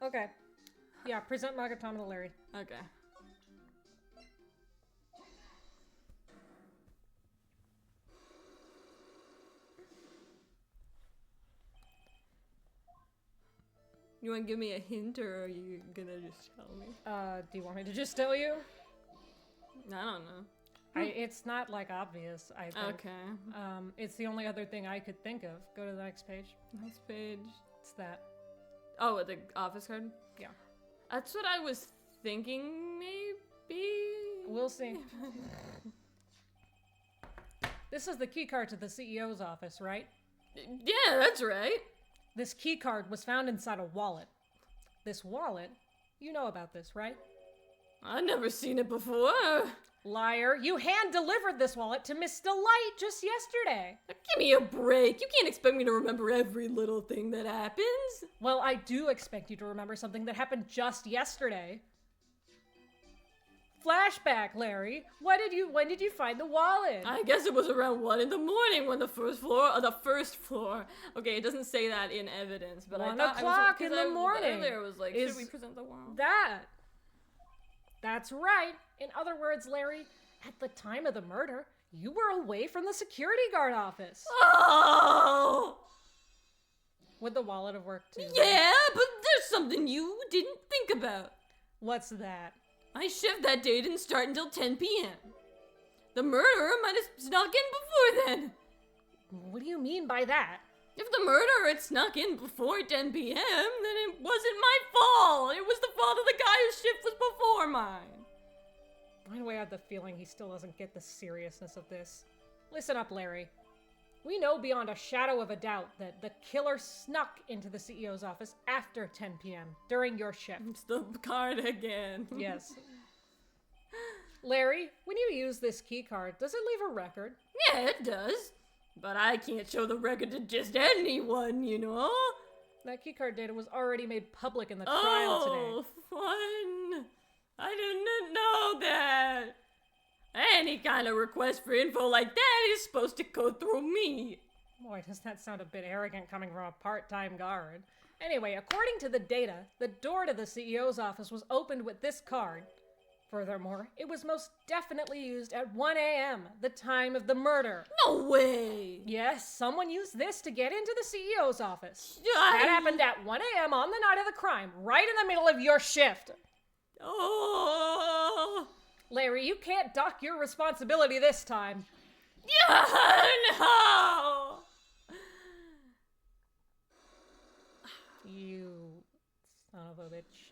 Okay. Yeah, present Magatama to Larry. Okay. You want to give me a hint, or are you gonna just tell me? Do you want me to just tell you? I don't know. It's not, like, obvious, I think. Okay. It's the only other thing I could think of. Go to the next page. Next page. It's that. Oh, the office card? Yeah. That's what I was thinking, maybe? We'll see. This is the key card to the CEO's office, right? Yeah, that's right. This key card was found inside a wallet. This wallet, you know about this, right? I've never seen it before. Liar, you hand-delivered this wallet to Miss Delight just yesterday. Give me a break. You can't expect me to remember every little thing that happens. Well, I do expect you to remember something that happened just yesterday. Flashback, Larry. When did you find the wallet? I guess it was around 1 in the morning when the first floor. Okay, it doesn't say that in evidence, but 1 I thought o'clock in the morning. Earlier was like, is should we present the wall? That's right. In other words, Larry, at the time of the murder, you were away from the security guard office. Oh! Would the wallet have worked too? Yeah, but there's something you didn't think about. What's that? My shift that day didn't start until 10 p.m. The murderer might have snuck in before then. What do you mean by that? If the murderer had snuck in before 10 p.m., then it wasn't my fault. It was the fault of the guy whose shift was before mine. Why do I have the feeling he still doesn't get the seriousness of this? Listen up, Larry. We know beyond a shadow of a doubt that the killer snuck into the CEO's office after 10 p.m. during your shift. It's the card again. Yes. Larry, when you use this key card, does it leave a record? Yeah, it does. But I can't show the record to just anyone, you know? That keycard data was already made public in the trial today. Oh, fun. I didn't know that. Any kind of request for info like that is supposed to go through me. Boy, does that sound a bit arrogant coming from a part-time guard. Anyway, according to the data, the door to the CEO's office was opened with this card. Furthermore, it was most definitely used at 1 a.m., the time of the murder. No way! Yes, someone used this to get into the CEO's office. I- That happened at 1 a.m. on the night of the crime, right in the middle of your shift. Oh! Larry, you can't duck your responsibility this time. Yeah, no! You son of a bitch.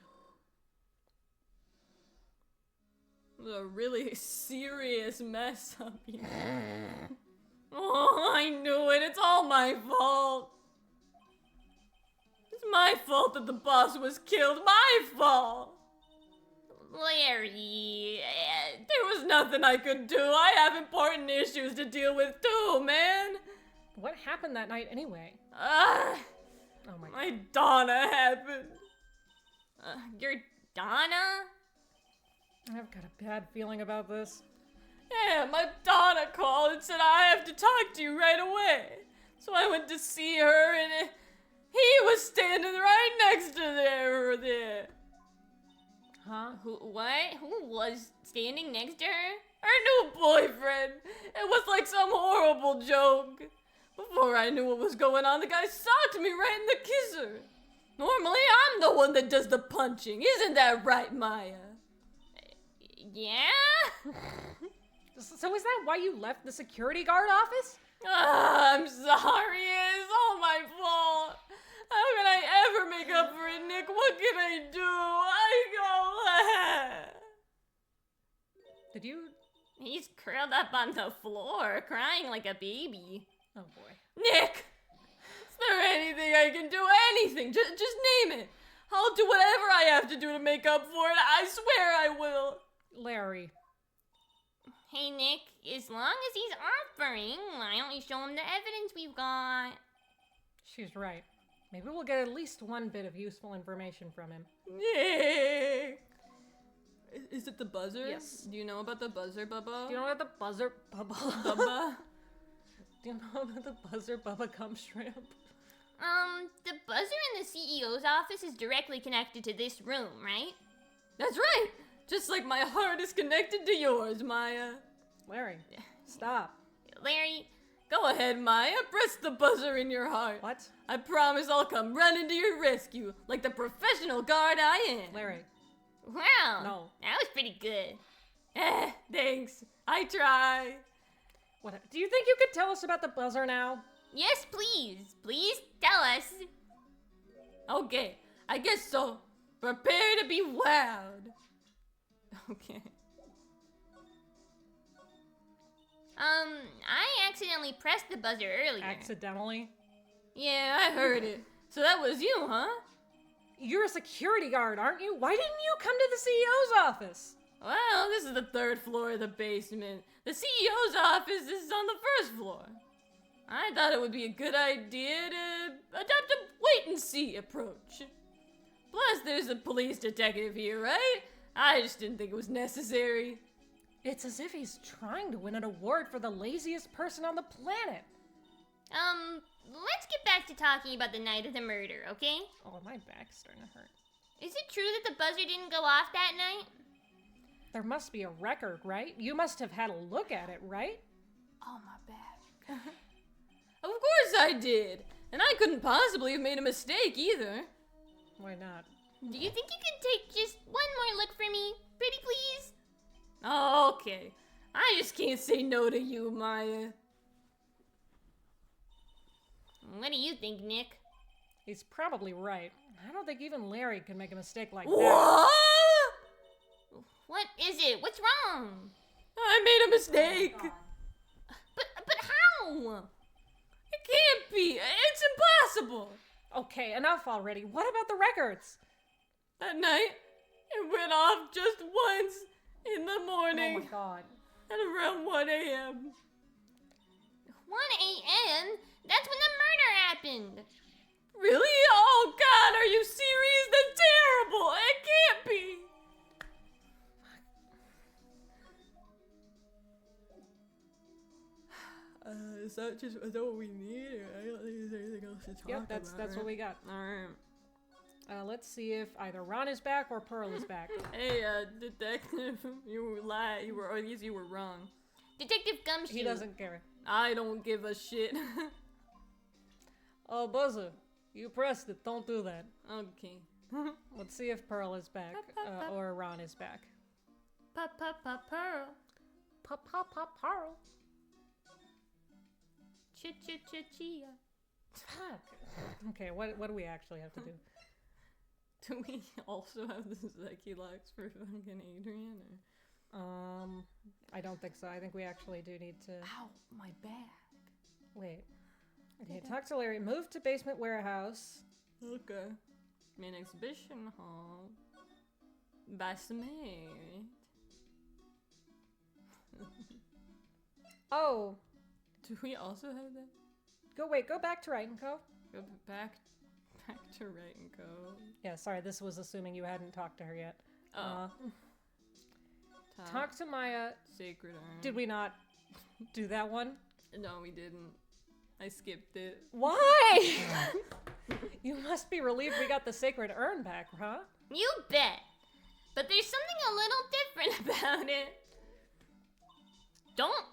It was a really serious mess up here. Oh, I knew it. It's all my fault. It's my fault that the boss was killed. My fault. Larry, There was nothing I could do. I have important issues to deal with too, man. What happened that night anyway? Ah, Oh my god. my Donna happened. you're Donna? I've got a bad feeling about this. Yeah, my Donna called and said I have to talk to you right away. So I went to see her, and he was standing right next to her there. Huh? What? Who was standing next to her? Her new boyfriend. It was like some horrible joke. Before I knew what was going on, the guy socked me right in the kisser. Normally, I'm the one that does the punching. Isn't that right, Maya? Yeah? So is that why you left the security guard office? I'm sorry. It's all my fault. How can I ever make up for it, Nick? What can I do? Did you? He's curled up on the floor, crying like a baby. Oh boy. Nick! Is there anything I can do? Anything. Just name it. I'll do whatever I have to do to make up for it. I swear I will. Larry. Hey, Nick, as long as he's offering, why don't we show him the evidence we've got? She's right. Maybe we'll get at least one bit of useful information from him. Nick! Is it the buzzer? Yes. Do you know about the buzzer, Bubba? Do you know what the buzzer bubble? Bubba? Do you know about the buzzer bubba cum shrimp? The buzzer in the CEO's office is directly connected to this room, right? That's right! Just like my heart is connected to yours, Maya. Larry, stop. Larry, Go ahead, Maya. Press the buzzer in your heart. What? I promise I'll come running to your rescue like the professional guard I am. Larry, wow. no. That was pretty good. Thanks. I try. What? Do you think you could tell us about the buzzer now? Yes, please. Please tell us. Okay, I guess so. Prepare to be wowed. Okay. I accidentally pressed the buzzer earlier. Accidentally? Yeah, I heard it. So that was you, huh? You're a security guard, aren't you? Why didn't you come to the CEO's office? Well, this is the 3rd floor of the basement. The CEO's office is on the 1st floor. I thought it would be a good idea to adopt a wait-and-see approach. Plus, there's a police detective here, right? I just didn't think it was necessary. It's as if he's trying to win an award for the laziest person on the planet. Let's get back to talking about the night of the murder, okay? Oh, my back's starting to hurt. Is it true that the buzzer didn't go off that night? There must be a record, right? You must have had a look at it, right? Oh, my back. Of course I did. And I couldn't possibly have made a mistake either. Why not? Do you think you can take just one more look for me? Pretty please? Oh, okay. I just can't say no to you, Maya. What do you think, Nick? He's probably right. I don't think even Larry can make a mistake like that. What? What is it? What's wrong? I made a mistake. But how? It can't be. It's impossible. Okay, enough already. What about the records? That night, it went off just once in the Oh morning my god. at around 1 a.m. 1 a.m.? That's when the murder happened. Really? Oh God, are you serious? That's terrible. It can't be. Is that what we need? Or I don't think there's anything else to talk Yep, about. that's what we got. Alright. Let's see if either Ron is back or Pearl is back. Hey, detective, you were wrong. Detective Gumshoe. He doesn't care. I don't give a shit. Oh, buzzer. You pressed it. Don't do that. Okay. Let's see if Pearl is back or Ron is back. Pearl. Pearl. Chia. Fuck. Okay, what do we actually have to do? Do we also have the Zeki locks for fucking Adrian? Or? I don't think so. I think we actually do need to. Ow, my back. Wait. Okay, talk to Larry. Move to basement warehouse. Okay. Main exhibition hall. Basement. Oh, Do we also have that? go back to Right and Co. Go back to Right and Co. Yeah, sorry, this was assuming you hadn't talked to her yet. Oh. Talk to Maya. Sacred Urn. Did we not do that one? No, we didn't. I skipped it. Why? You must be relieved we got the sacred urn back, huh? You bet. But there's something a little different about it. Don't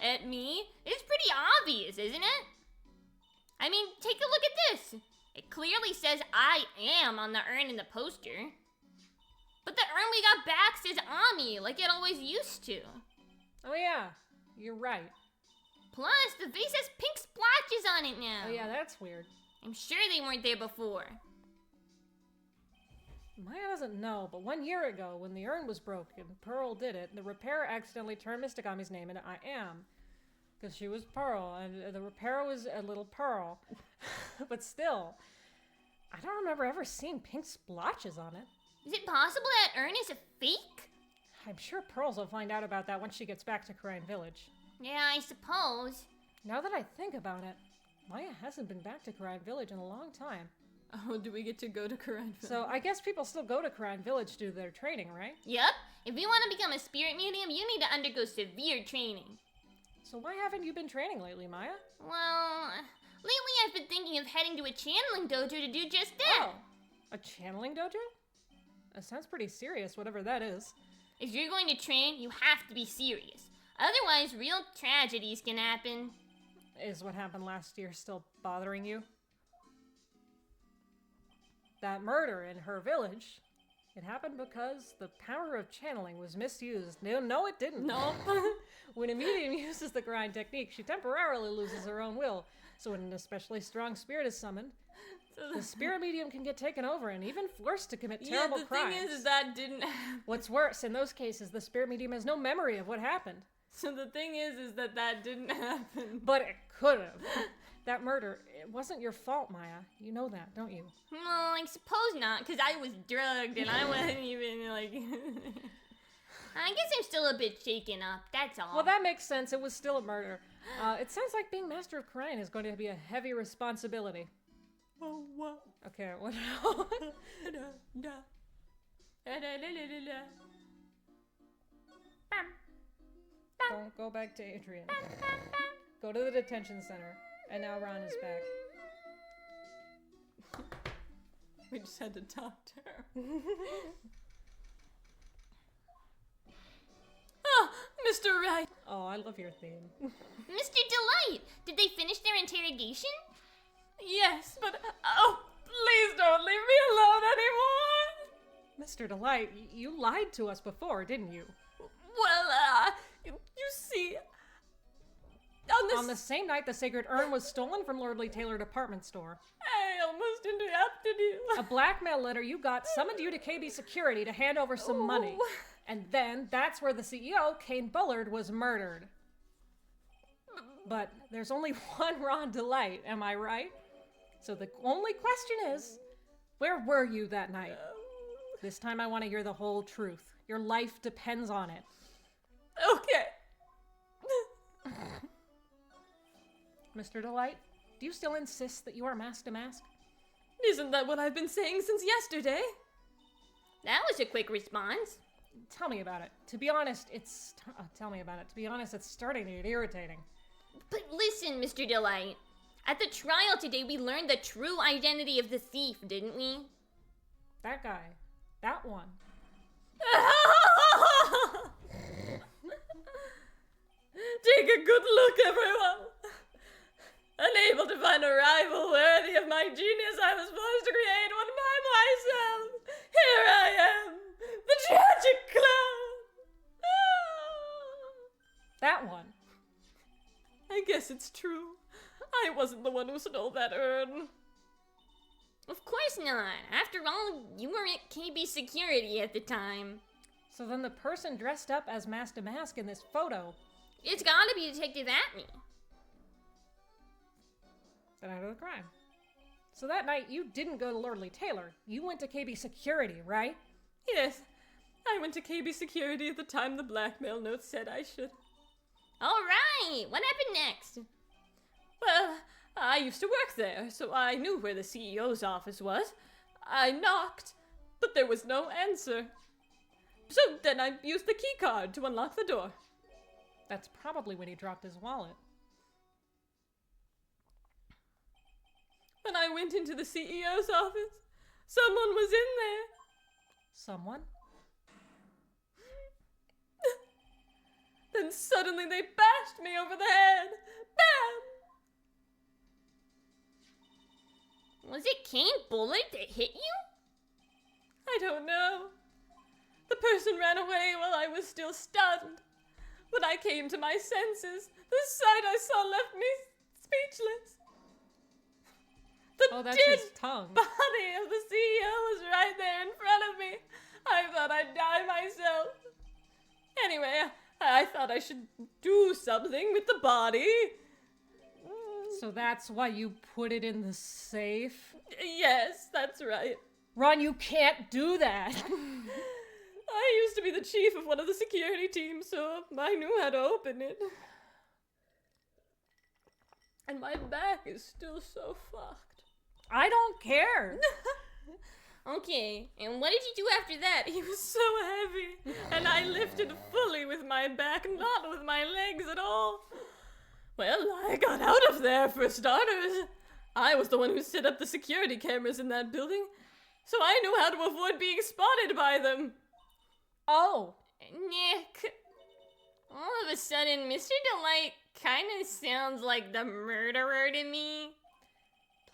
at me. It's pretty obvious, isn't it? I mean, take a look at this. It clearly says I am on the urn in the poster. But the urn we got back says Ami, like it always used to. Oh yeah, you're right. Plus, the vase has pink splotches on it now. Oh yeah, that's weird. I'm sure they weren't there before. Maya doesn't know, but 1 year ago, when the urn was broken, Pearl did it. The repairer accidentally turned Mistagami's name into I am. Because she was Pearl, and the repairer was a little Pearl. But still, I don't remember ever seeing pink splotches on it. Is it possible that urn is a fake? I'm sure Pearls will find out about that once she gets back to Karine Village. Yeah, I suppose. Now that I think about it, Maya hasn't been back to Karine Village in a long time. Oh, do we get to go to Karine? So I guess people still go to Karine Village to do their training, right? Yup. If you want to become a spirit medium, you need to undergo severe training. So why haven't you been training lately, Maya? Well, lately I've been thinking of heading to a channeling dojo to do just that. Oh, a channeling dojo? That sounds pretty serious, whatever that is. If you're going to train, you have to be serious. Otherwise, real tragedies can happen. Is what happened last year still bothering you? That murder in her village, it happened because the power of channeling was misused. No, it didn't. No. When a medium uses the grind technique, she temporarily loses her own will. So when an especially strong spirit is summoned, the spirit medium can get taken over and even forced to commit terrible crimes. The thing is that didn't happen. What's worse, in those cases, the spirit medium has no memory of what happened. So the thing is that didn't happen. But it could have. That murder, it wasn't your fault, Maya. You know that, don't you? Well, I suppose not, because I was drugged and I wasn't even, like... I guess I'm still a bit shaken up, that's all. Well, that makes sense. It was still a murder. It sounds like being Master of Karine is going to be a heavy responsibility. Oh, what? Okay, what? Don't go back to Adrian. Go to the detention center. And now Ron is back. We just had to talk to her. Oh, Mr. Wright. Oh, I love your theme. Mr. Delight, did they finish their interrogation? Yes, but oh, please don't leave me alone anymore. Mr. Delight, you lied to us before, didn't you? Well, you see, on the same night the sacred urn was stolen from Lordly Taylor department store, I almost interrupted you. a blackmail letter you got summoned you to KB Security to hand over some money. And then that's where the CEO, Kane Bullard, was murdered. But there's only one Ron Delight, am I right? So the only question is, where were you that night? This time I want to hear the whole truth. Your life depends on it. Okay. Mr. Delight, do you still insist that you are mask to mask? Isn't that what I've been saying since yesterday? That was a quick response. Tell me about it. To be honest, tell me about it. To be honest, it's starting to get irritating. But listen, Mr. Delight. At the trial today, we learned the true identity of the thief, didn't we? That guy. That one. Take a good look, everyone. Unable to find a rival worthy of my genius, I was forced to create one by myself. Here I am, the tragic clown. That one. I guess it's true. I wasn't the one who stole that urn. Of course not. After all, you were at KB Security at the time. So then the person dressed up as Mask to Mask in this photo, It's gotta be Detective Atney. the night of the crime. So that night, you didn't go to Lordly Taylor. You went to KB Security, right? Yes, I went to KB Security at the time the blackmail note said I should. Alright, what happened next? Well, I used to work there, so I knew where the CEO's office was. I knocked, but there was no answer. So then I used the key card to unlock the door. That's probably when he dropped his wallet. When I went into the CEO's office, someone was in there. Someone? Then suddenly they bashed me over the head. Bam! Was it Kane Bullard that hit you? I don't know. The person ran away while I was still stunned. When I came to my senses, the sight I saw left me speechless. The Oh, that's dead his tongue. body of the CEO was right there in front of me. I thought I'd die myself. Anyway, I thought I should do something with the body. So that's why you put it in the safe? Yes, that's right. Ron, you can't do that. I used to be the chief of one of the security teams, so I knew how to open it. And my back is still so fucked. I don't care. Okay, and what did you do after that? He was so heavy, and I lifted fully with my back, not with my legs at all. Well, I got out of there for starters. I was the one who set up the security cameras in that building, so I knew how to avoid being spotted by them. Oh, Nick, all of a sudden, Mr. Delight kind of sounds like the murderer to me.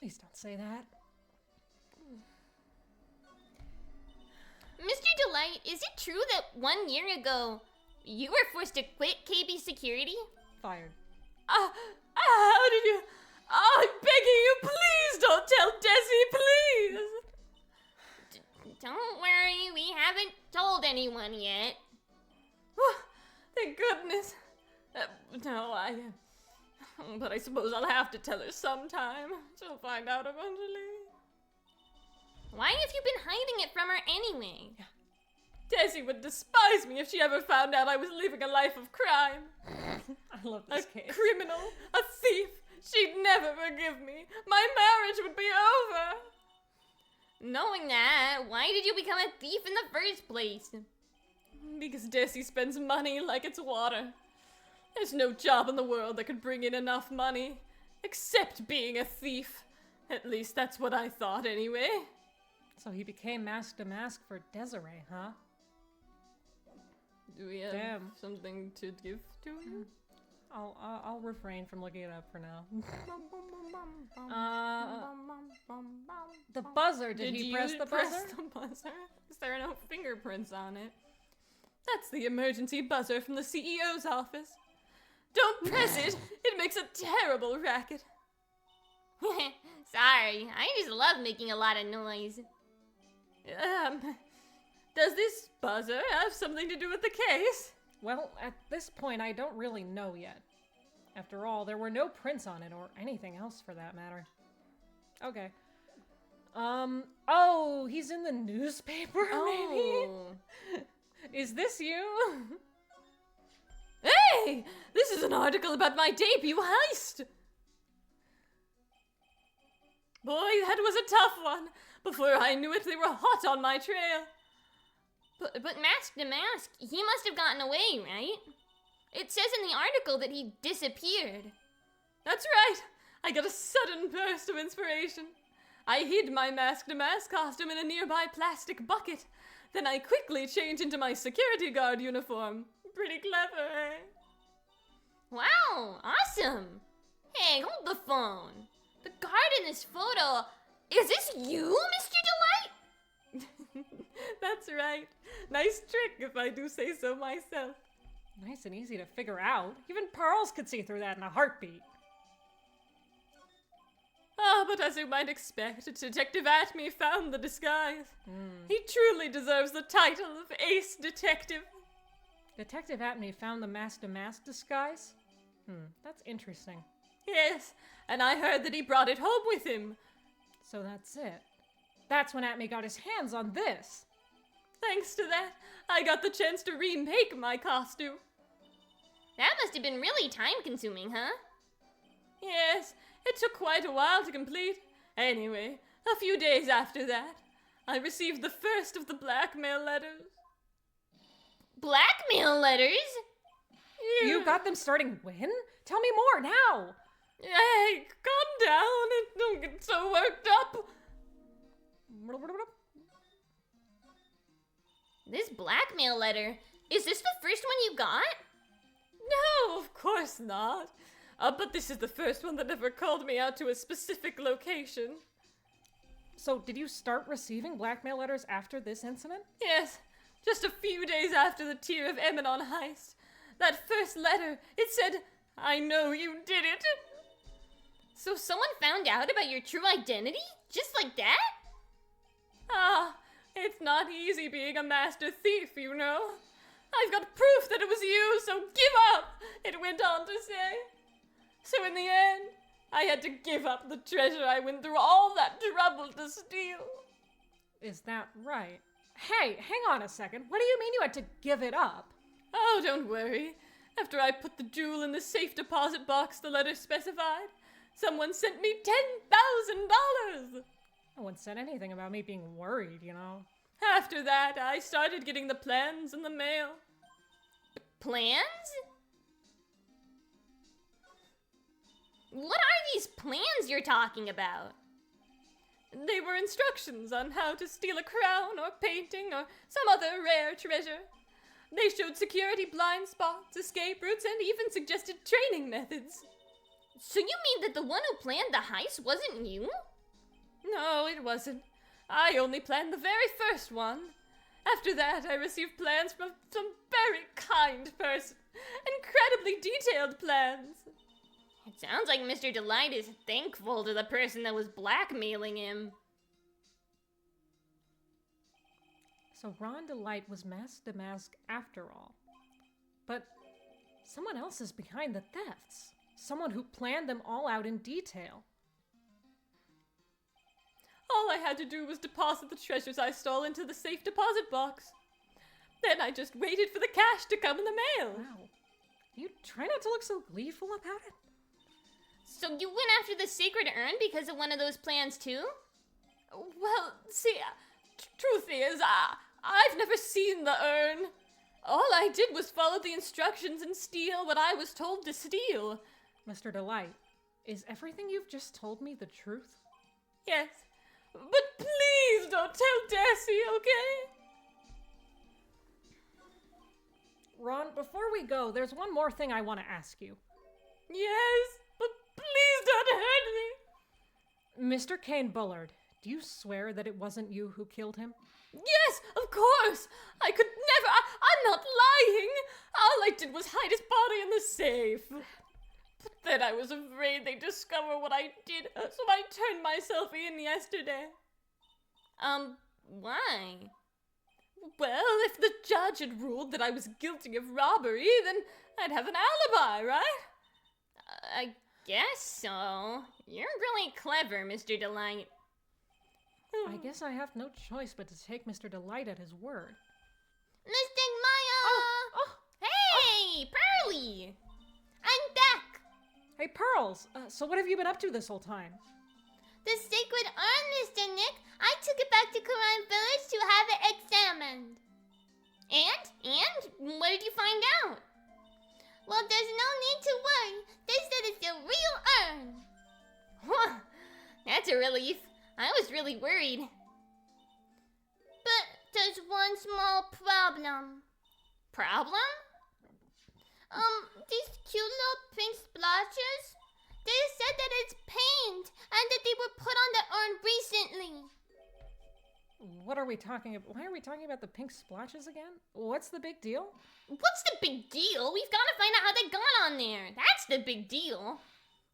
please don't say that. Mr. Delight, is it true that 1 year ago you were forced to quit KB Security? Fired. How did you... I'm begging you, please don't tell Desi, please. Don't worry, we haven't told anyone yet. Thank goodness. No, but I suppose I'll have to tell her sometime. She'll find out eventually. Why have you been hiding it from her anyway? Desi would despise me if she ever found out I was living a life of crime. I love A this case. criminal, a thief. She'd never forgive me. My marriage would be over. Knowing that, why did you become a thief in the first place? Because Desi spends money like it's water. There's no job in the world that could bring in enough money, except being a thief. At least that's what I thought anyway. So he became mask to mask for Desiree, huh? Do we have Damn. something to give to him? I'll refrain from looking it up for now. The buzzer. Did he you press the press buzzer? the buzzer? Is there no fingerprints on it? That's the emergency buzzer from the CEO's office. Don't press it. It makes a terrible racket. Sorry, I just love making a lot of noise. Does this buzzer have something to do with the case? Well, at this point, I don't really know yet. After all, there were no prints on it, or anything else for that matter. Okay. Oh, he's in the newspaper, maybe? Is this you? Hey! This is an article about my debut heist! Boy, that was a tough one. Before I knew it, they were hot on my trail. But Mask to Mask, he must have gotten away, right? It says in the article that he disappeared. That's right. I got a sudden burst of inspiration. I hid my Mask to Mask costume in a nearby plastic bucket. Then I quickly changed into my security guard uniform. Pretty clever, eh? Wow, awesome. Hey, hold the phone. The guard in this photo, is this you, Mr. Delight? That's right. Nice trick if I do say so myself. Nice and easy to figure out. Even pearls could see through that in a heartbeat. Ah, but as you might expect, Detective Atme found the disguise. He truly deserves the title of Ace Detective. Detective Atme found the mask to mask disguise? That's interesting. Yes, and I heard that he brought it home with him. So that's it. That's when Atme got his hands on this. Thanks to that, I got the chance to remake my costume. That must have been really time-consuming, huh? Yes, it took quite a while to complete. Anyway, a few days after that, I received the first of the blackmail letters. Blackmail letters? You got them starting when? Tell me more now! Hey, calm down and don't get so worked up. This blackmail letter, is this the first one you got? No, of course not. But this is the first one that ever called me out to a specific location. So, did you start receiving blackmail letters after this incident? Yes, just a few days after the Tear of Emanon heist. That first letter, it said, "I know you did it." So someone found out about your true identity? Just like that? Ah, it's not easy being a master thief, you know. I've got proof that it was you, so give up, it went on to say. So in the end, I had to give up the treasure I went through all that trouble to steal. Is that right? Hey, hang on a second. What do you mean you had to give it up? Oh, don't worry. After I put the jewel in the safe deposit box the letter specified, someone sent me $10,000. No one said anything about me being worried, you know. After that, I started getting the plans in the mail. Plans? What are these plans you're talking about? They were instructions on how to steal a crown or painting or some other rare treasure. They showed security blind spots, escape routes, and even suggested training methods. So you mean that the one who planned the heist wasn't you? No, it wasn't. I only planned the very first one. After that, I received plans from some very kind person. Incredibly detailed plans. It sounds like Mr. Delight is thankful to the person that was blackmailing him. So Ron Delight was mask to mask after all. But someone else is behind the thefts. Someone who planned them all out in detail. All I had to do was deposit the treasures I stole into the safe deposit box. Then I just waited for the cash to come in the mail. Wow. You try not to look so gleeful about it? So you went after the sacred urn because of one of those plans too? Well, see, truth is, I've never seen the urn. All I did was follow the instructions and steal what I was told to steal. Mr. Delight, is everything you've just told me the truth? Yes, but please don't tell Darcy, okay? Ron, before we go, there's one more thing I want to ask you. Yes, but please don't hurt me. Mr. Kane Bullard, do you swear that it wasn't you who killed him? Yes, of course. I could never. I'm not lying. All I did was hide his body in the safe. But then I was afraid they'd discover what I did, so I turned myself in yesterday. Why? Well, if the judge had ruled that I was guilty of robbery, then I'd have an alibi, right? I guess so. You're really clever, Mr. Delight. I guess I have no choice but to take Mr. Delight at his word. Mr. Maya! Hey, Pearly! I'm back! Hey, Pearls, so what have you been up to this whole time? The sacred urn, Mr. Nick. I took it back to Kuran Village to have it examined. And? What did you find out? Well, there's no need to worry. They said it's a real urn. Huh, that's a relief. I was really worried. But there's one small problem. Problem? These cute little pink splotches, they said that it's paint and that they were put on the urn recently. What are we talking about? Why are we talking about the pink splotches again? What's the big deal? What's the big deal? We've got to find out how they got on there. That's the big deal.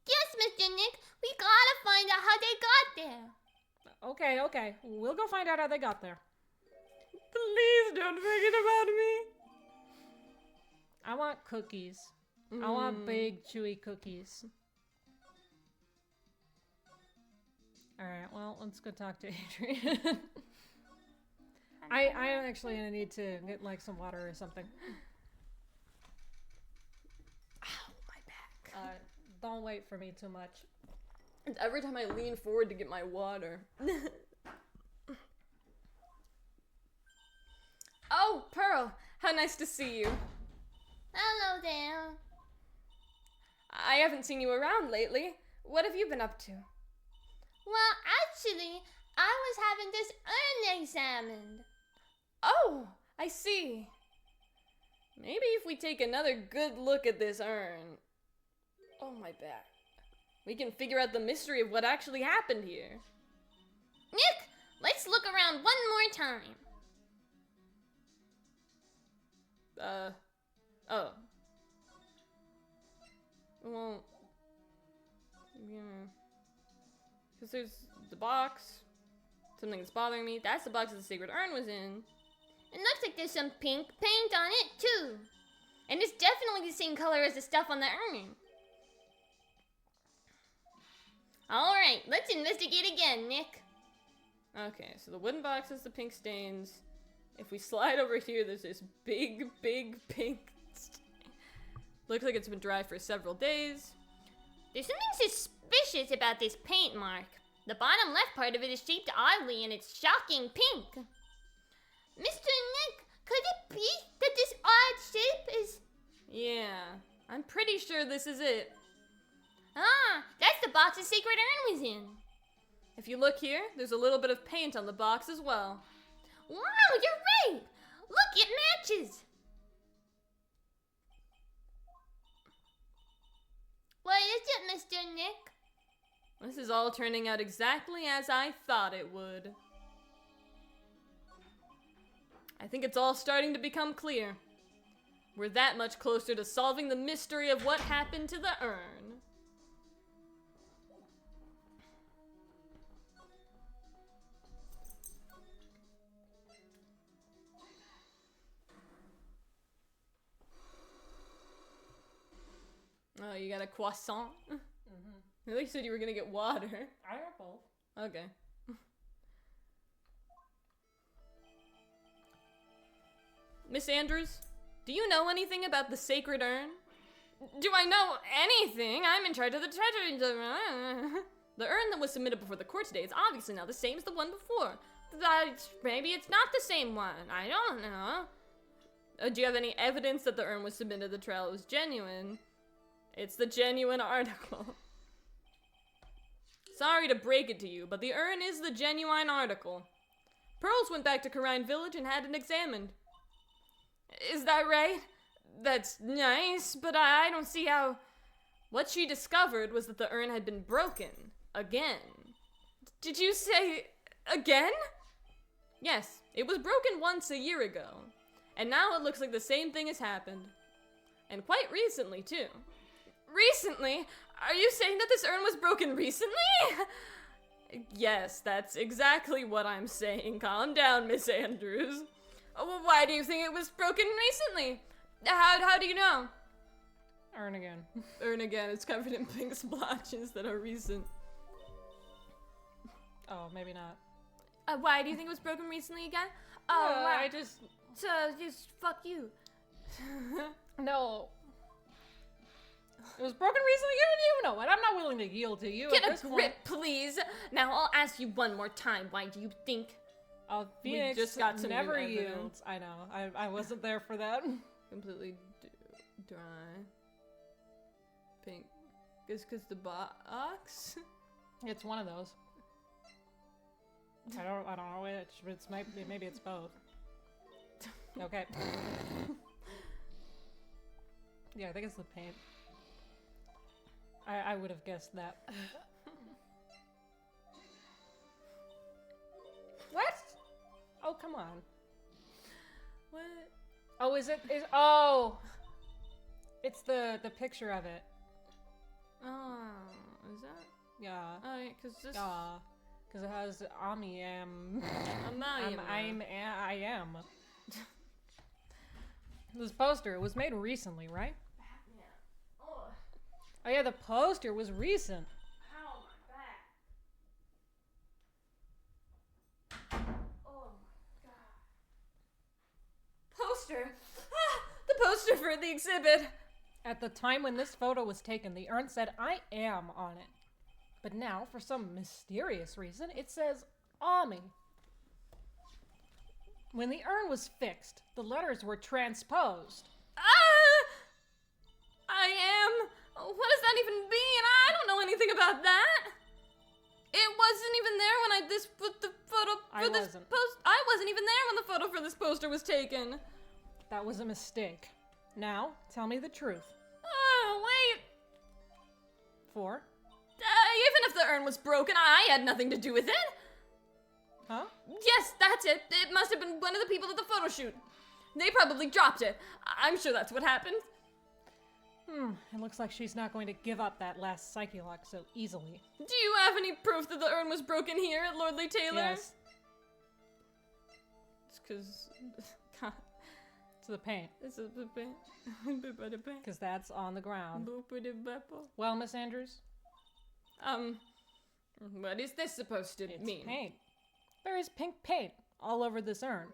Yes, Mr. Nick, we gotta find out how they got there. Okay. We'll go find out how they got there. Please don't forget about me. I want cookies. I want big, chewy cookies. Alright, well, let's go talk to Adrian. I am actually gonna need to get, like, some water or something. Ow, my back. Don't wait for me too much. Every time I lean forward to get my water. Oh, Pearl, how nice to see you. Hello there. I haven't seen you around lately. What have you been up to? Well, actually, I was having this urn examined. Oh, I see. Maybe if we take another good look at this urn. Oh, my back. We can figure out the mystery of what actually happened here. Nick, let's look around one more time. Oh. Well, yeah. Because there's the box. Something that's bothering me. That's the box that the sacred urn was in. It looks like there's some pink paint on it, too. And it's definitely the same color as the stuff on the urn. Alright, let's investigate again, Nick. Okay, so the wooden box has the pink stains. If we slide over here, there's this big pink stain. Looks like it's been dry for several days. There's something suspicious about this paint mark. The bottom left part of it is shaped oddly and it's shocking pink. Mr. Nick, could it be that this odd shape is... Yeah, I'm pretty sure this is it. Ah, that's the box the secret urn was in. If you look here, there's a little bit of paint on the box as well. Wow, you're right. Look, it matches. What is it, Mr. Nick? This is all turning out exactly as I thought it would. I think it's all starting to become clear. We're that much closer to solving the mystery of what happened to the urn. Oh, you got a croissant? I thought you said you were gonna get water. I got both. Okay. Miss Andrews, do you know anything about the sacred urn? Do I know anything? I'm in charge of the treasury. The urn that was submitted before the court today is obviously not the same as the one before. Maybe it's not the same one. I don't know. Do you have any evidence that the urn was submitted to the trial was genuine? It's the genuine article. Sorry to break it to you, but the urn is the genuine article. Pearls went back to Karine Village and had it examined. Is that right? That's nice, but I don't see how... What she discovered was that the urn had been broken. Again. Did you say... again? Yes, it was broken once a year ago. And now it looks like the same thing has happened. And quite recently, too. Recently? Are you saying that this urn was broken recently? Yes, that's exactly what I'm saying. Calm down, Miss Andrews. Well, why do you think it was broken recently? How do you know? Urn again. Urn again, it's covered in pink splotches that are recent. Oh, maybe not. Why do you think it was broken recently again? Wow. I just... So, just fuck you. No. It was broken recently? You know what? I'm not willing to yield to you Get at a this grip, please. Now, I'll ask you one more time. Why do you think? Phoenix just got some never new evidence. yields. I know. I wasn't there for that. Completely dry. Pink. It's because the box? It's one of those. I don't know which, but maybe it's both. Okay. Yeah, I think it's the paint. I would have guessed that. What? Oh, come on. What? Oh, oh! It's the picture of it. Oh, is that? Yeah. Oh, yeah, because this... Yeah. Because it has I am. This poster was made recently, right? Yeah. Oh yeah, the poster was recent. Ow, my back. Oh, my God. Poster! Ah, the poster for the exhibit! At the time when this photo was taken, the urn said I am on it. But now, for some mysterious reason, it says Ami. When the urn was fixed, the letters were transposed. I am? What does that even mean? I don't know anything about that. It wasn't even there when I wasn't even there when the photo for this poster was taken. That was a mistake. Now, tell me the truth. Oh, wait. 4. Even if the urn was broken, I had nothing to do with it. Huh? Yes, that's it. It must have been one of the people at the photo shoot. They probably dropped it. I'm sure that's what happened. It looks like she's not going to give up that last Psyche lock so easily. Do you have any proof that the urn was broken here at Lordly Taylor? Yes. It's because... It's the paint. It's a paint. Because that's on the ground. Well, Miss Andrews? What is this supposed to It's mean? paint. There is pink paint all over this urn.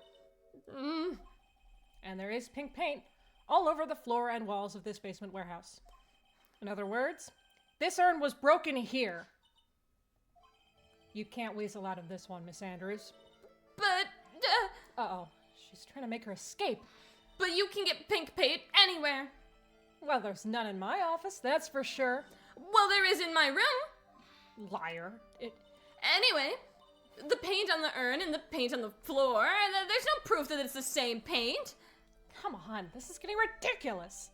And there is pink paint all over the floor and walls of this basement warehouse. In other words, This urn was broken here. You can't weasel out of this one, Miss Andrews. But, Uh-oh. She's trying to make her escape. but you can get pink paint anywhere. Well, there's none in my office, that's for sure. Well, there is in my room. Liar. Anyway, the paint on the urn and the paint on the floor, there's no proof that it's the same paint. Come on, this is getting ridiculous.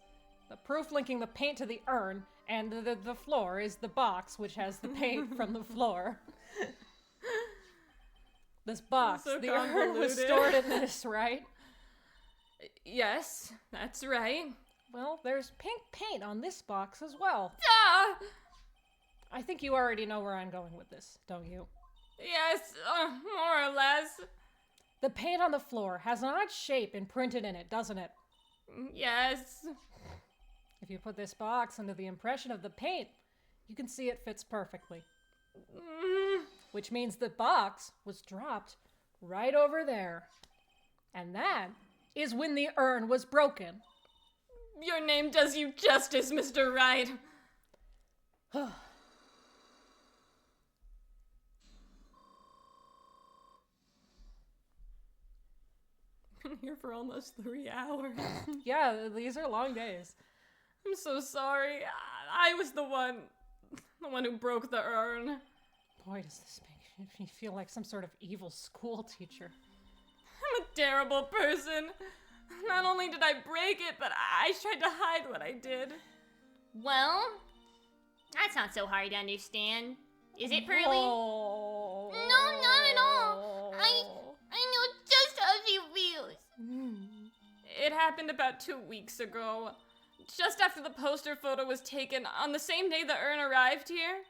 The proof linking the paint to the urn and the floor is the box, which has the paint from the floor. This box, So the urn was convoluted. stored in this, right? Yes, that's right. Well, there's pink paint on this box as well. Ah! I think you already know where I'm going with this, don't you? Yes, more or less. The paint on the floor has an odd shape imprinted in it, doesn't it? Yes. If you put this box under the impression of the paint, you can see it fits perfectly. Mm, Which means the box was dropped right over there. And that is when the urn was broken. your name does you justice, Mr. Wright. Been here for almost 3 hours. Yeah, these are long days. I'm so sorry. I was the one who broke the urn. Boy, does this make me feel like some sort of evil school teacher. I'm a terrible person. Not only did I break it, but I tried to hide what I did. Well, that's not so hard to understand. Is it, Pearly? Oh. No, not at all. I know just how she feels. It happened about 2 weeks ago. Just after the poster photo was taken, on the same day the urn arrived here.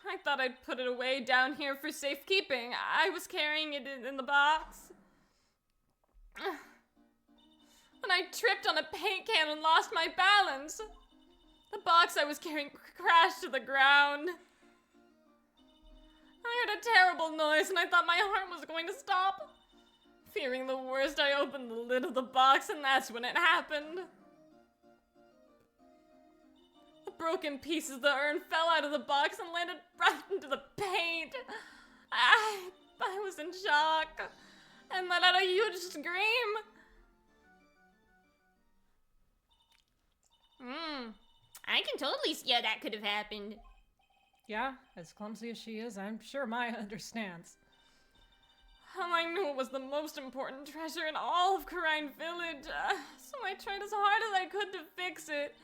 I thought I'd put it away down here for safekeeping. I was carrying it in the box. When I tripped on a paint can and lost my balance, the box I was carrying crashed to the ground. I heard a terrible noise and I thought my heart was going to stop. Fearing the worst, I opened the lid of the box and that's when it happened. The broken pieces of the urn fell out of the box and landed right into the paint. I was in shock and let out a huge scream. I can totally see how that could have happened. Yeah, as clumsy as she is, I'm sure Maya understands. I knew it was the most important treasure in all of Karine Village, so I tried as hard as I could to fix it.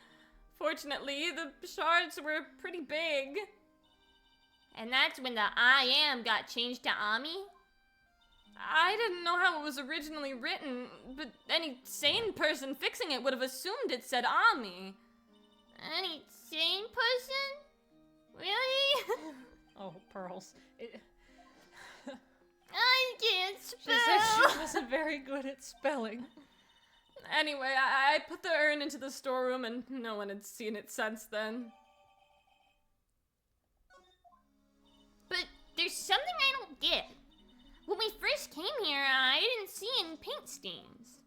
Fortunately, the shards were pretty big. And that's when the I am got changed to Ami? I didn't know how it was originally written, but any sane person fixing it would have assumed it said Ami. Any sane person? Really? Oh, Pearls. I can't She spell. said she wasn't very good at spelling. Anyway, I put the urn into the storeroom and no one had seen it since then. But there's something I don't get. When we first came here, I didn't see any paint stains.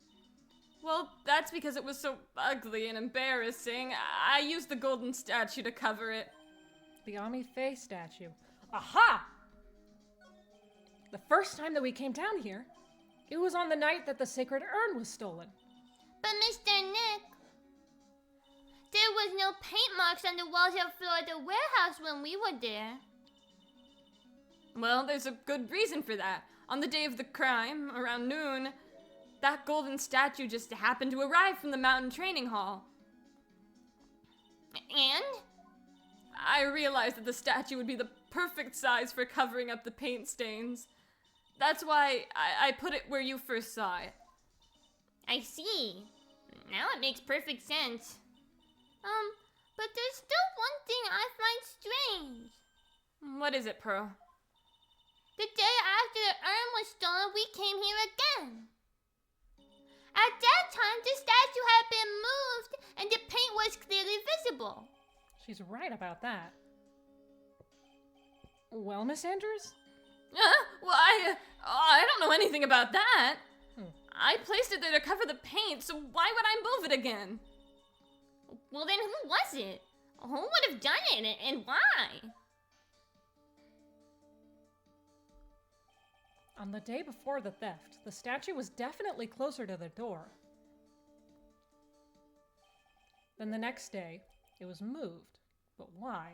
Well, that's because it was so ugly and embarrassing. I used the golden statue to cover it. The Ami Faye statue. Aha! The first time that we came down here, it was on the night that the sacred urn was stolen. But Mr. Nick, there was no paint marks on the walls or floor of the warehouse when we were there. Well, there's a good reason for that. On the day of the crime, around noon, that golden statue just happened to arrive from the mountain training hall. And? I realized that the statue would be the perfect size for covering up the paint stains. That's why I put it where you first saw it. I see. Now it makes perfect sense. But there's still one thing I find strange. What is it, Pearl? The day after the urn was stolen, we came here again. At that time, the statue had been moved and the paint was clearly visible. She's right about that. Well, Miss Andrews? Well, I don't know anything about that. Hmm. I placed it there to cover the paint, so why would I move it again? Well, then who was it? Who would have done it and why? On the day before the theft, the statue was definitely closer to the door. Then the next day, it was moved. But why?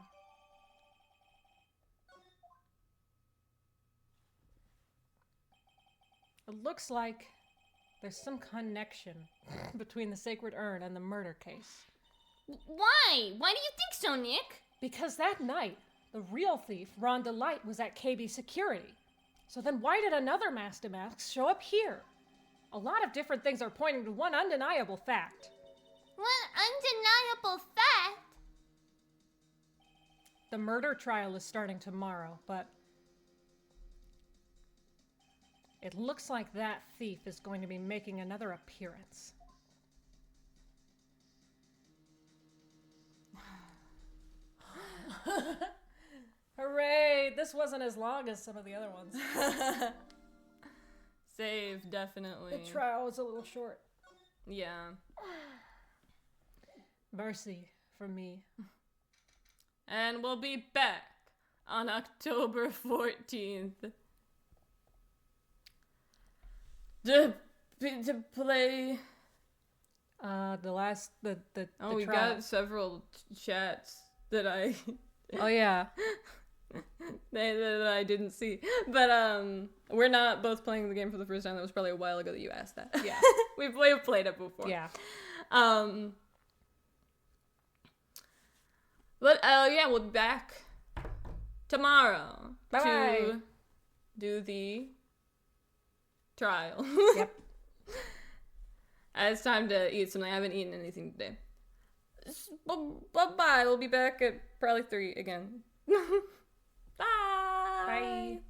It looks like there's some connection between the sacred urn and the murder case. Why? Why do you think so, Nick? Because that night, the real thief, Ron Delight, was at KB Security. So then why did another Master Mask show up here? A lot of different things are pointing to one undeniable fact. What undeniable fact? The murder trial is starting tomorrow, but it looks like that thief is going to be making another appearance. Hooray! This wasn't as long as some of the other ones. Save, definitely. The trial was a little short. Yeah. Mercy for me. And we'll be back on October 14th. To play. The We trial. got several chats that I Oh yeah. that I didn't see. But we're not both playing the game for the first time. That was probably a while ago that you asked that. Yeah. We've played it before. Yeah. But yeah, we'll be back tomorrow Bye-bye. to do the trial. Yep. It's time to eat something. I haven't eaten anything today. Bye-bye. We'll be back at probably 3 again. Bye. Bye.